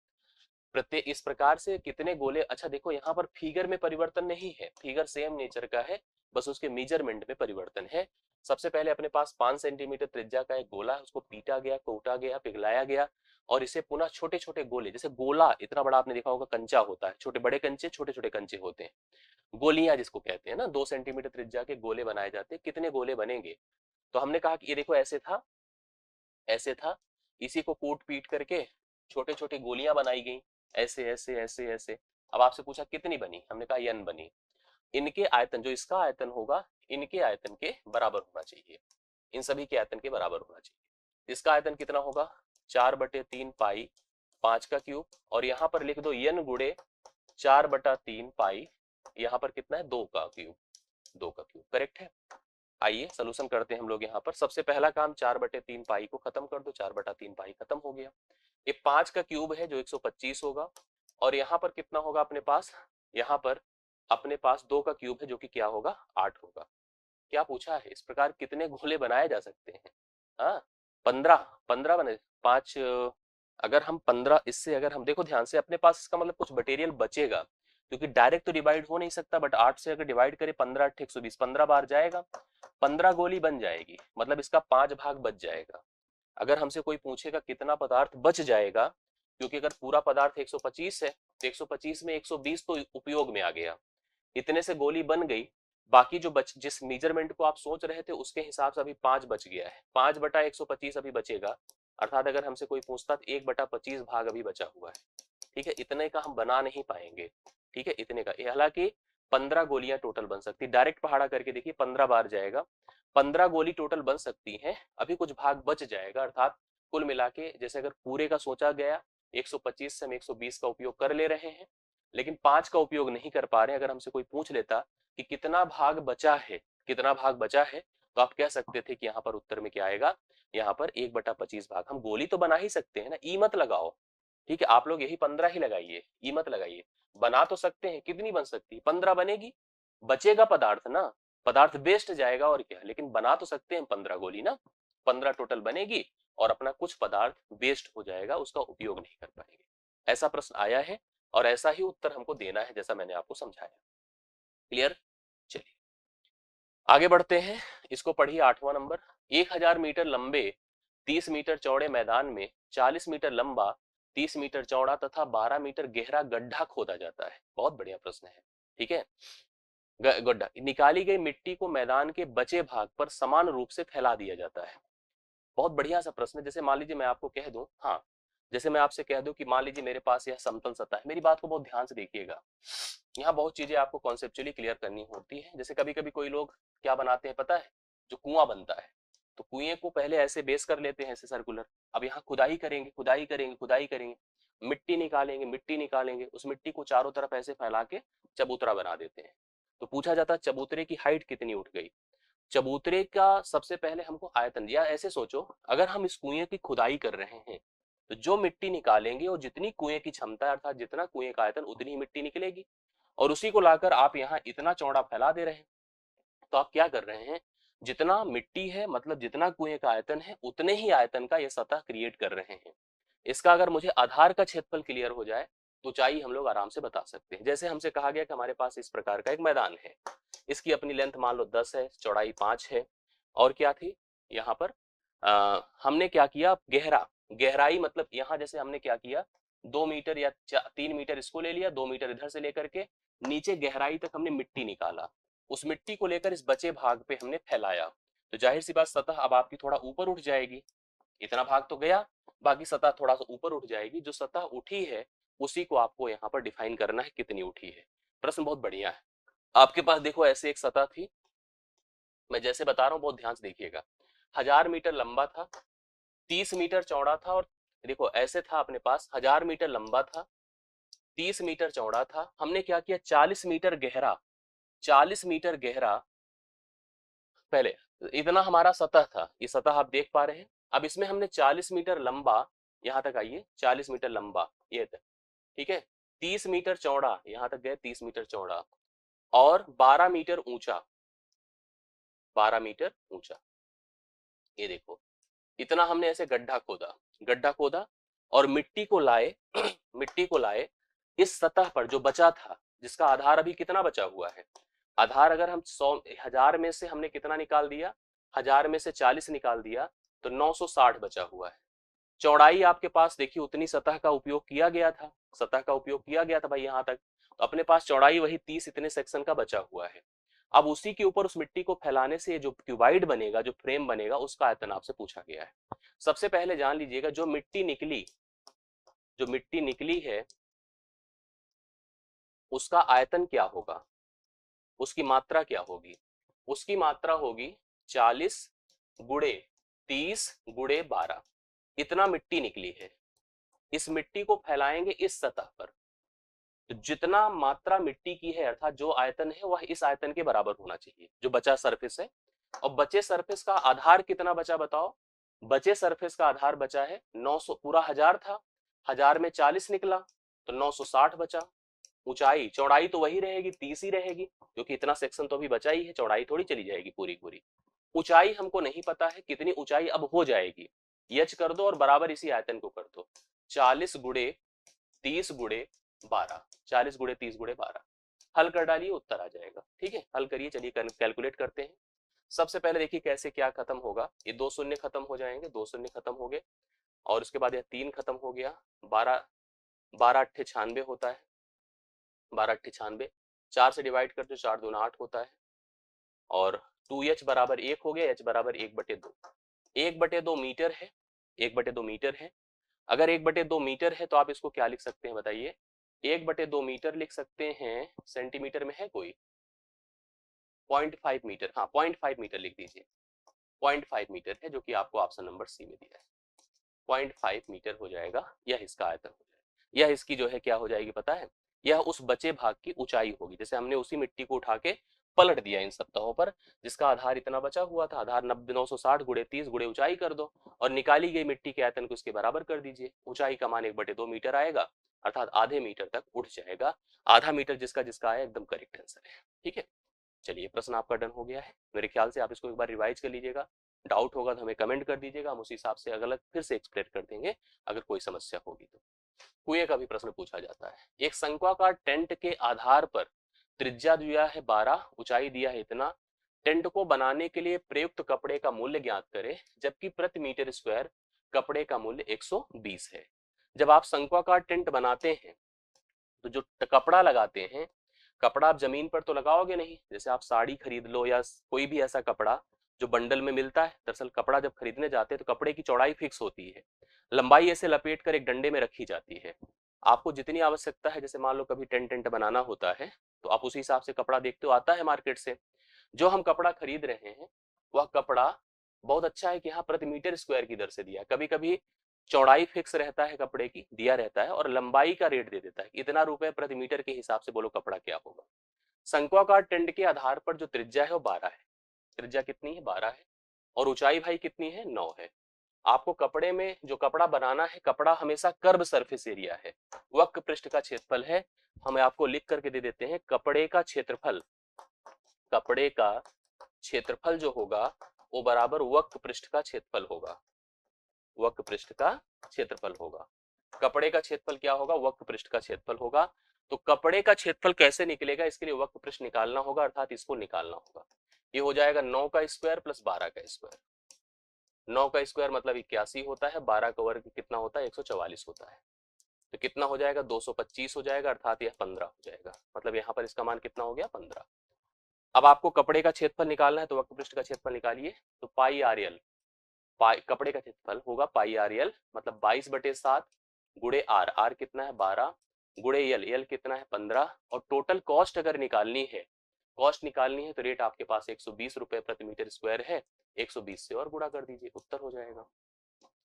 प्रत्येक इस प्रकार से कितने गोले, अच्छा देखो यहाँ पर फिगर में परिवर्तन नहीं है, फिगर सेम नेचर का है, बस उसके मेजरमेंट में परिवर्तन है। सबसे पहले अपने पास 5 सेंटीमीटर त्रिज्या का एक गोला है, उसको पीटा गया, कूटा गया, पिघलाया गया और इसे पुनः छोटे छोटे गोले, जैसे गोला इतना बड़ा आपने देखा होगा कंचा होता है, छोटे बड़े कंचे छोटे छोटे कंचे होते हैं, गोलियां जिसको कहते हैं ना, 2 सेंटीमीटर त्रिज्या के गोले बनाए जाते हैं। कितने गोले बनेंगे, तो हमने कहा कि ये देखो ऐसे था, ऐसे था, इसी को कूट पीट करके छोटे छोटे गोलियां बनाई गई, ऐसे ऐसे ऐसे ऐसे। अब आपसे पूछा कितनी बनी, हमने कहा n बनी। इनके आयतन, जो इसका आयतन होगा इनके आयतन के बराबर होना चाहिए, इन सभी के आयतन के बराबर होना चाहिए। इसका आयतन कितना होगा, 4/3 पाई 5 का क्यूब, और यहाँ पर लिख दो n गुणे 4/3 पाई, यहाँ पर कितना है 2 का क्यूब, 2 का क्यूब, करेक्ट है। आइए सॉल्यूशन करते हैं हम लोग। यहाँ पर सबसे पहला काम 4/3 पाई को खत्म कर दो, 4/3 पाई खत्म हो गया। ये 5 का क्यूब है जो 125 होगा, और यहाँ पर कितना होगा अपने पास, यहाँ पर अपने पास 2 का क्यूब है जो कि क्या होगा 8 होगा। क्या पूछा है, इस प्रकार कितने गोले बनाए जा सकते हैं, हाँ 15, 15 बने, 5, अगर हम 15 इससे अगर हम देखो ध्यान से, अपने पास इसका मतलब कुछ मटेरियल बचेगा, क्योंकि डायरेक्ट तो डिवाइड हो नहीं सकता, बट 8 से अगर डिवाइड करें 15 8 120, 15 बार जाएगा, 15 गोली बन जाएगी, मतलब इसका 5 भाग बच जाएगा। अगर हमसे कोई पूछेगा कितना पदार्थ बच जाएगा, क्योंकि अगर पूरा पदार्थ 125 है तो 125 में 120 तो उपयोग में आ गया, इतने से गोली बन गई, बाकी जो बच, जिस मेजरमेंट को आप सोच रहे थे उसके हिसाब से अभी 5 बच गया है, 5/125 अभी बचेगा, अर्थात अगर हमसे कोई पूछता तो 1/25 भाग अभी बचा हुआ है, ठीक है, इतने का हम बना नहीं पाएंगे, ठीक है, इतने का। हालांकि 15 गोलियां टोटल बन सकती, डायरेक्ट पहाड़ा करके देखिए 15 बार जाएगा, 15 गोली टोटल बन सकती हैं, अभी कुछ भाग बच जाएगा, अर्थात कुल मिला के जैसे अगर पूरे का सोचा गया 125 से हम 120 का उपयोग कर ले रहे हैं, लेकिन 5 का उपयोग नहीं कर पा रहे हैं। अगर हमसे कोई पूछ लेता कि कितना भाग बचा है, कितना भाग बचा है, तो आप कह सकते थे कि यहाँ पर उत्तर में क्या आएगा, यहाँ पर 1/25 भाग। हम गोली तो बना ही सकते हैं ना, ई मत लगाओ, ठीक है, आप लोग यही 15 ही लगाइए, ई मत लगाइए, बना तो सकते हैं, कितनी बन सकती है 15 बनेगी, बचेगा पदार्थ ना, पदार्थ वेस्ट जाएगा और क्या, लेकिन बना तो सकते हैं 15 गोली ना, 15 टोटल बनेगी और अपना कुछ पदार्थ वेस्ट हो जाएगा, उसका उपयोग नहीं कर पाएंगे। ऐसा प्रश्न आया है और ऐसा ही उत्तर हमको देना है जैसा मैंने आपको समझाया। क्लियर, चलिए आगे बढ़ते हैं, इसको पढ़िए 8वां नंबर। 1000 मीटर लंबे 30 मीटर चौड़े मैदान में 40 मीटर लंबा 30 मीटर चौड़ा तथा 12 मीटर गहरा गड्ढा खोदा जाता है। बहुत बढ़िया प्रश्न है, ठीक है। गड्ढा, निकाली गई मिट्टी को मैदान के बचे भाग पर समान रूप से फैला दिया जाता है। बहुत बढ़िया सा प्रश्न है। जैसे मान लीजिए मैं आपको कह दूं, हाँ जैसे मैं आपसे कह दूं कि मान लीजिए मेरे पास यह समतल सतह है, मेरी बात को बहुत ध्यान से देखिएगा, यहाँ बहुत चीजें आपको कॉन्सेप्चुअली क्लियर करनी होती है। जैसे कभी कभी कोई लोग क्या बनाते हैं पता है, जो कुआं बनता है तो कुएं को पहले ऐसे बेस कर लेते हैं, ऐसे सर्कुलर, अब यहाँ खुदाई करेंगे खुदाई करेंगे खुदाई करेंगे, मिट्टी निकालेंगे मिट्टी निकालेंगे, उस मिट्टी को चारों तरफ ऐसे फैला के चबूतरा बना देते हैं। तो पूछा जाता है चबूतरे की हाइट कितनी उठ गई, चबूतरे का सबसे पहले हमको आयतन, या ऐसे सोचो अगर हम इस कुएं की खुदाई कर रहे हैं तो जो मिट्टी निकालेंगे और जितनी कुएं की क्षमता है अर्थात जितना कुएं का आयतन उतनी ही मिट्टी निकलेगी, और उसी को लाकर आप यहाँ इतना चौड़ा फैला दे रहे हैं। तो आप क्या कर रहे हैं, जितना मिट्टी है मतलब जितना कुएं का आयतन है उतने ही आयतन का ये सतह क्रिएट कर रहे हैं। इसका अगर मुझे आधार का क्षेत्रफल क्लियर हो जाए तो ऊंचाई हम लोग आराम से बता सकते हैं। जैसे हमसे कहा गया कि हमारे पास इस प्रकार का एक मैदान है, इसकी अपनी लेंथ मान लो 10 है, चौड़ाई 5 है, और क्या थी यहाँ पर हमने क्या किया, गहराई मतलब यहाँ जैसे हमने क्या किया 2 मीटर या 3 मीटर इसको ले लिया, 2 मीटर इधर से लेकर के नीचे गहराई तक हमने मिट्टी निकाला, उस मिट्टी को लेकर इस बचे भाग पे हमने फैलाया, तो जाहिर सी बात सतह अब आपकी थोड़ा ऊपर उठ जाएगी, इतना भाग तो गया, बाकी सतह थोड़ा सा ऊपर उठ जाएगी, जो सतह उठी है उसी को आपको यहाँ पर डिफाइन करना है कितनी उठी है। प्रश्न बहुत बढ़िया है। आपके पास देखो ऐसे एक सतह थी, मैं जैसे बता रहा हूँ बहुत ध्यान से देखिएगा, 1000 मीटर लंबा था, 30 मीटर चौड़ा था, और देखो ऐसे था अपने पास 1000 मीटर लंबा था, 30 मीटर चौड़ा था, हमने क्या किया 40 मीटर गहरा, 40 मीटर गहरा, पहले इतना हमारा सतह था, ये सतह आप देख पा रहे हैं, अब इसमें हमने 40 मीटर लंबा, यहां तक आइए 40 मीटर लंबा ये तक, ठीक है, 30 मीटर चौड़ा, यहां तक गए 30 मीटर चौड़ा, और 12 मीटर ऊंचा, 12 मीटर ऊंचा। ये देखो इतना हमने ऐसे गड्ढा खोदा, गड्ढा खोदा और मिट्टी को लाए मिट्टी को लाए इस सतह पर जो बचा था, जिसका आधार अभी कितना बचा हुआ है, आधार अगर हम 100,000 में से हमने कितना निकाल दिया, 1000 में से 40 निकाल दिया तो 960 बचा हुआ है। चौड़ाई आपके पास देखिए उतनी सतह का उपयोग किया गया था, सतह का उपयोग किया गया था भाई यहां तक, तो अपने पास चौड़ाई वही 30 इतने सेक्शन का बचा हुआ है। अब उसी के ऊपर उस मिट्टी को फैलाने से जो क्यूबाइड बनेगा, जो फ्रेम बनेगा, उसका आयतन आपसे पूछा गया है। सबसे पहले जान लीजिएगा जो मिट्टी निकली, जो मिट्टी निकली है उसका आयतन क्या होगा, उसकी मात्रा क्या होगी, उसकी मात्रा होगी 40 गुणे 30 गुणे 12। इतना मिट्टी निकली है, इस मिट्टी को फैलाएंगे इस सतह पर, तो जितना मात्रा मिट्टी की है अर्थात जो आयतन है वह इस आयतन के बराबर होना चाहिए जो बचा सरफेस है। और बचे सरफेस का आधार कितना बचा बताओ, बचे सरफेस का आधार बचा है 900, पूरा 1000 था, 1000 में 40 निकला तो 960 बचा। ऊंचाई चौड़ाई तो वही रहेगी 30 ही रहेगी, क्योंकि इतना सेक्शन तो अभी बचा ही है, चौड़ाई थोड़ी चली जाएगी पूरी पूरी। ऊंचाई हमको नहीं पता है कितनी ऊंचाई अब हो जाएगी, यच कर दो और बराबर इसी आयतन को कर दो, 40 गुणे 30 गुणे 12, 40 गुणे 30 गुणे 12। हल कर डालिए उत्तर आ जाएगा। ठीक है, हल करिए, चलिए कैलकुलेट करते हैं। सबसे पहले देखिए कैसे क्या खत्म होगा, ये 2 शून्य खत्म हो जाएंगे, 2 शून्य खत्म हो गए और उसके बाद यह 3 खत्म हो गया, 12 12 अट्ठे 96 होता है, 12 अट्ठे 96, 4 से डिवाइड कर दो, 4 दूना 8 होता है और 2h बराबर 1 हो गया, h बराबर 1/2, 1/2 मीटर है, 1/2 मीटर है। अगर 1/2 मीटर है तो आप इसको क्या लिख सकते हैं बताइए, 1/2 मीटर लिख सकते हैं, सेंटीमीटर में है कोई, 0.5 मीटर, हाँ 0.5 मीटर लिख दीजिए, 0.5 मीटर है जो कि आपको ऑप्शन नंबर सी में दिया है, 0.5 मीटर हो जाएगा, यह इसका आयतन हो जाएगा। यह इसकी जो है क्या हो जाएगी पता है, यह उस बचे भाग की ऊंचाई होगी, जैसे हमने उसी मिट्टी को उठा के पलट दिया इन सतहों पर, जिसका आधार इतना बचा हुआ था, आधार 960 गुणे 30 गुणे ऊंचाई कर दो और निकाली गई मिट्टी के आयतन को इसके बराबर कर दीजिए, ऊंचाई का मान 1/2 मीटर आएगा, अर्थात आधे मीटर तक उठ जाएगा। आधा मीटर जिसका जिसका आया एकदम करेक्ट आंसर है। ठीक है, चलिए प्रश्न आपका डन हो गया है, मेरे ख्याल से आप इसको एक बार रिवाइज कर लीजिएगा, डाउट होगा तो हमें कमेंट कर दीजिएगा, हम उस हिसाब से अलग फिर से एक्सप्लेन कर देंगे अगर कोई समस्या होगी तो। कुएं का भी प्रश्न पूछा जाता है, एक शंक्वाकार टेंट के आधार पर त्रिज्या दिया है 12, ऊंचाई दिया है इतना, टेंट को बनाने के लिए प्रयुक्त कपड़े का मूल्य ज्ञात करें, जबकि प्रति मीटर स्क्वायर कपड़े का मूल्य 120 है। जब आप शंक्वाकार टेंट बनाते हैं तो जो कपड़ा लगाते हैं, कपड़ा आप जमीन पर तो लगाओगे नहीं, जैसे आप साड़ी खरीद लो या कोई भी ऐसा कपड़ा जो बंडल में मिलता है, दरअसल कपड़ा जब खरीदने जाते हैं तो कपड़े की चौड़ाई फिक्स होती है, लंबाई ऐसे लपेट कर एक डंडे में रखी जाती है, आपको जितनी आवश्यकता है, जैसे मान लो कभी टेंट टेंट बनाना होता है तो आप उसी हिसाब से कपड़ा देखते हो, आता है मार्केट से, जो हम कपड़ा खरीद रहे हैं वह कपड़ा बहुत अच्छा है कि यहाँ प्रति मीटर स्क्वायर की दर से दिया है, कभी कभी चौड़ाई फिक्स रहता है कपड़े की दिया रहता है और लंबाई का रेट दे देता है, इतना रुपए प्रति मीटर के हिसाब से बोलो कपड़ा क्या होगा। शंक्वाकार टेंट के आधार पर जो त्रिज्या है वो 12 है, त्रिज्या कितनी है 12 है, और ऊंचाई भाई कितनी है 9 है। आपको कपड़े में जो कपड़ा बनाना है, कपड़ा हमेशा कर्व सरफेस एरिया है, वक्र पृष्ठ का क्षेत्रफल है, हमें आपको लिख करके दे देते हैं, कपड़े का क्षेत्रफल, कपड़े का क्षेत्रफल जो होगा वो बराबर वक्र पृष्ठ का क्षेत्रफल होगा, वक्र पृष्ठ का क्षेत्रफल होगा। कपड़े का क्षेत्रफल क्या होगा, वक्र पृष्ठ का क्षेत्रफल होगा। तो कपड़े का क्षेत्रफल कैसे निकलेगा, इसके लिए वक्र पृष्ठ निकालना होगा, अर्थात इसको निकालना होगा, ये हो जाएगा 9 का स्क्वायर प्लस 12 का स्क्वायर, 9 का स्क्वायर मतलब 81 होता है, 12 का वर्ग कितना होता है 144 होता है, तो कितना हो जाएगा 225 हो जाएगा, अर्थात यह 15 हो जाएगा, मतलब यहाँ पर इसका मान कितना हो गया 15। अब आपको कपड़े का क्षेत्रफल निकालना है तो वक्र पृष्ठ का क्षेत्रफल निकालिए, तो पाई आर एल, कपड़े का क्षेत्रफल होगा पाई आर एल, मतलब 22/7 गुणे आर, आर कितना है 12 गुणे एल, एल कितना है 15, और टोटल कॉस्ट अगर निकालनी है, कॉस्ट निकालनी है तो रेट आपके पास 120 रुपए प्रति मीटर स्क्वायर है, 120 से और गुणा कर दीजिए, उत्तर हो जाएगा।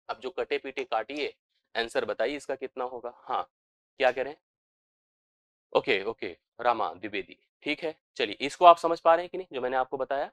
अब जो कटे पीटे काटिए, आंसर बताइए इसका कितना होगा। हाँ क्या कह रहे हैं, ओके ओके, रामा द्विवेदी, ठीक है, चलिए इसको आप समझ पा रहे हैं कि नहीं जो मैंने आपको बताया,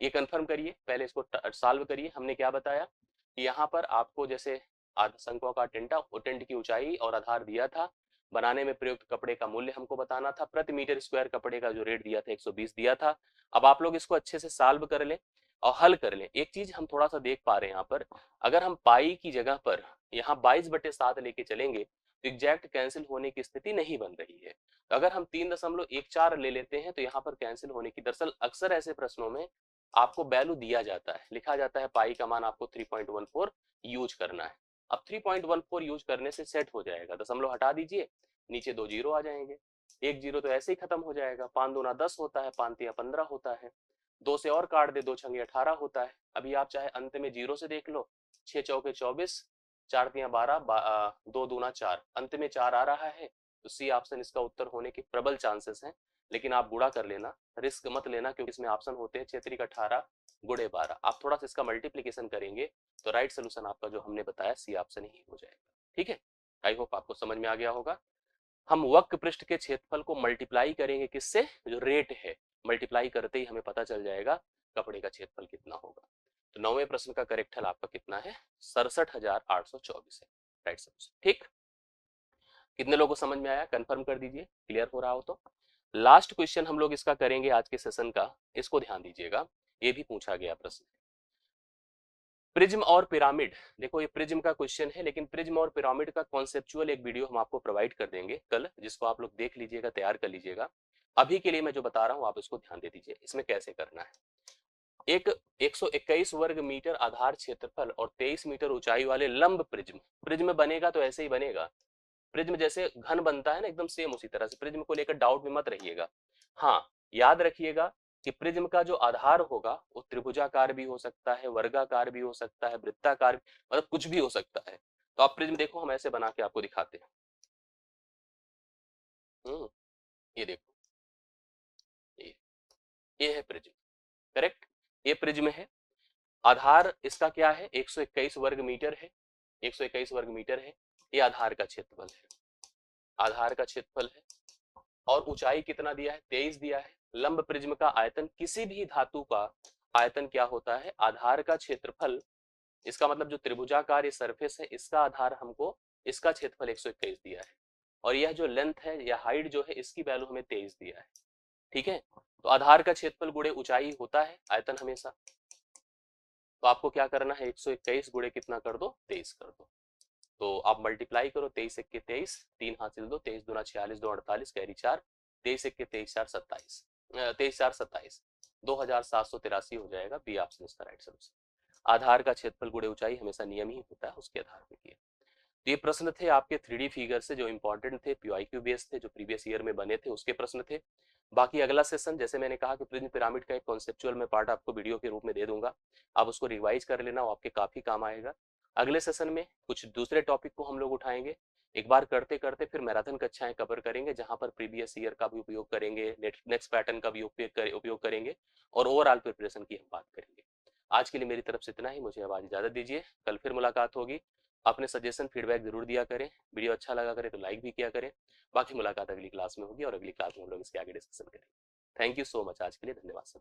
ये कंफर्म करिए, पहले इसको सॉल्व करिए। हमने क्या बताया कि यहाँ पर आपको जैसे आधा शंक्वाकार टेंट की ऊंचाई और आधार दिया था, बनाने में प्रयुक्त कपड़े का मूल्य हमको बताना था, प्रति मीटर स्क्वायर कपड़े का जो रेट दिया था 120 दिया था। अब आप लोग इसको अच्छे से सॉल्व कर लें और हल कर लें। एक चीज हम थोड़ा सा देख पा रहे हैं यहाँ पर, अगर हम पाई की जगह पर यहाँ 22/7 लेके चलेंगे तो एग्जैक्ट कैंसिल होने की स्थिति नहीं बन रही है। तो अगर हम 3.14 ले लेते हैं तो यहाँ पर कैंसिल होने की, दरअसल अक्सर ऐसे प्रश्नों में आपको वैल्यू दिया जाता है, लिखा जाता है पाई का मान आपको 3.14 यूज करना है। अब 3.14 यूज करने से सेट हो जाएगा, दशमलव हटा दीजिए, नीचे 2 जीरो आ जाएंगे, एक जीरो तो ऐसे ही खत्म हो जाएगा, 5 दूना 10 होता है, 5 तिया 15 होता है, 2 से और काट दे, 2 छंगे 18 होता है। अभी आप चाहे अंत में जीरो से देख लो, 6 चौके 24, 4 तिया 12, 2 दूना 4, अंत में 4 आ रहा है, तो सी ऑप्शन इसका उत्तर होने के प्रबल चांसेस हैं। लेकिन आप गुणा कर लेना, रिस्क मत लेना, क्योंकि इसमें ऑप्शन होते हैं 6 3 18 गुणे 12, आप थोड़ा सा इसका मल्टीप्लीकेशन करेंगे तो राइट सोल्यूशन आपका जो हमने बताया सी ऑप्शन ही हो जाएगा। ठीक है, आई होप आपको समझ में आ गया होगा। हम वक्र पृष्ठ के क्षेत्रफल को मल्टीप्लाई करेंगे किससे, जो रेट है, मल्टीप्लाई करते ही हमें पता चल जाएगा कपड़े का क्षेत्रफल कितना होगा। तो 9वें प्रश्न का करेक्ट हल आपका कितना है, 67,824 है राइट सोल्यूशन। ठीक, कितने लोगों को समझ में आया, कंफर्म कर दीजिए, क्लियर हो रहा हो तो। लास्ट क्वेश्चन हम लोग इसका करेंगे आज के सेशन का, इसको ध्यान दीजिएगा, ये भी पूछा गया प्रश्न। प्रिज्म और पिरामिड, देखो ये प्रिज्म का क्वेश्चन है, लेकिन प्रिज्म और पिरामिड का कॉन्सेप्चुअल एक वीडियो हम आपको प्रोवाइड कर देंगे कल, जिसको आप लोग देख लीजिएगा, तैयार कर लीजिएगा। अभी के लिए मैं जो बता रहा हूँ आप इसको ध्यान दे दीजिए, इसमें कैसे करना है। एक 121 वर्ग मीटर आधार क्षेत्रफल और 23 मीटर ऊंचाई वाले लंब प्रिज्म, प्रिज्म बनेगा तो ऐसे ही बनेगा, प्रिज्म जैसे घन बनता है ना, एकदम सेम उसी तरह से, प्रिज्म को लेकर डाउट में मत रहिएगा। हाँ, याद रखिएगा कि प्रिज्म का जो आधार होगा वो त्रिभुजाकार भी हो सकता है, वर्गाकार भी हो सकता है, वृत्ताकार, मतलब कुछ भी हो सकता है। तो आप प्रिज्म देखो, हम ऐसे बना के आपको दिखाते हैं। ये देखो, ये है प्रिज्म, करेक्ट, ये प्रिज्म है। आधार इसका क्या है, 121 वर्ग मीटर है, 121 वर्ग मीटर है, ये आधार का क्षेत्रफल है, आधार का क्षेत्रफल है। और ऊंचाई कितना दिया है, 23 दिया है। लंब प्रिज्म का आयतन, किसी भी धातु का आयतन क्या होता है, आधार का क्षेत्रफल, इसका मतलब जो त्रिभुजाकार ये सरफेस है, इसका आधार हमको, इसका क्षेत्रफल 121 दिया है, और यह जो लेंथ है या हाइट जो है, इसकी वैल्यू हमें 23 दिया है। ठीक है, तो आधार का क्षेत्रफल गुणे ऊंचाई होता है आयतन हमेशा। तो आपको क्या करना है, 121 गुणे कितना कर दो, 23 कर दो। तो आप मल्टीप्लाई करो, 23 1 के 23, 3 हासिल दो, 23 दूना 46, 2 48, कैरी 4, 23 1 के 23 4 27, 23 4 27, 2783 हो जाएगा, बी ऑप्शन इसका राइट सोल्यूशन। आधार का क्षेत्रफल गुणे ऊंचाई हमेशा नियम ही होता है, उसके आधार पर किया। तो ये प्रश्न थे आपके 3D फिगर से, जो इंपॉर्टेंट थे, पीआईक्यू बेस थे, जो प्रीवियस ईयर में बने थे, उसके प्रश्न थे। बाकी अगला सेशन, जैसे मैंने कहा कि प्रिज्म पिरामिड का एक कॉन्सेप्चुअल में पार्ट आपको वीडियो के रूप में दे दूंगा, आप उसको रिवाइज कर लेना, वो आपके काफी काम आएगा। अगले सेशन में कुछ दूसरे टॉपिक को हम लोग उठाएंगे, एक बार करते करते फिर मैराथन कक्षाएं कवर करेंगे, जहां पर प्रीवियस ईयर का भी उपयोग करेंगे, नेक्स्ट पैटर्न का भी उपयोग करेंगे, और ओवरऑल प्रिपरेशन की हम बात करेंगे। आज के लिए मेरी तरफ से इतना ही, मुझे आवाज इजाजत दीजिए, कल फिर मुलाकात होगी। अपने सजेशन फीडबैक जरूर दिया करें, वीडियो अच्छा लगा करे तो लाइक भी किया करें। बाकी मुलाकात अगली क्लास में होगी, और अगली क्लास में हम लोग इसके आगे डिस्कशन करेंगे। थैंक यू सो मच, आज के लिए धन्यवाद सभी।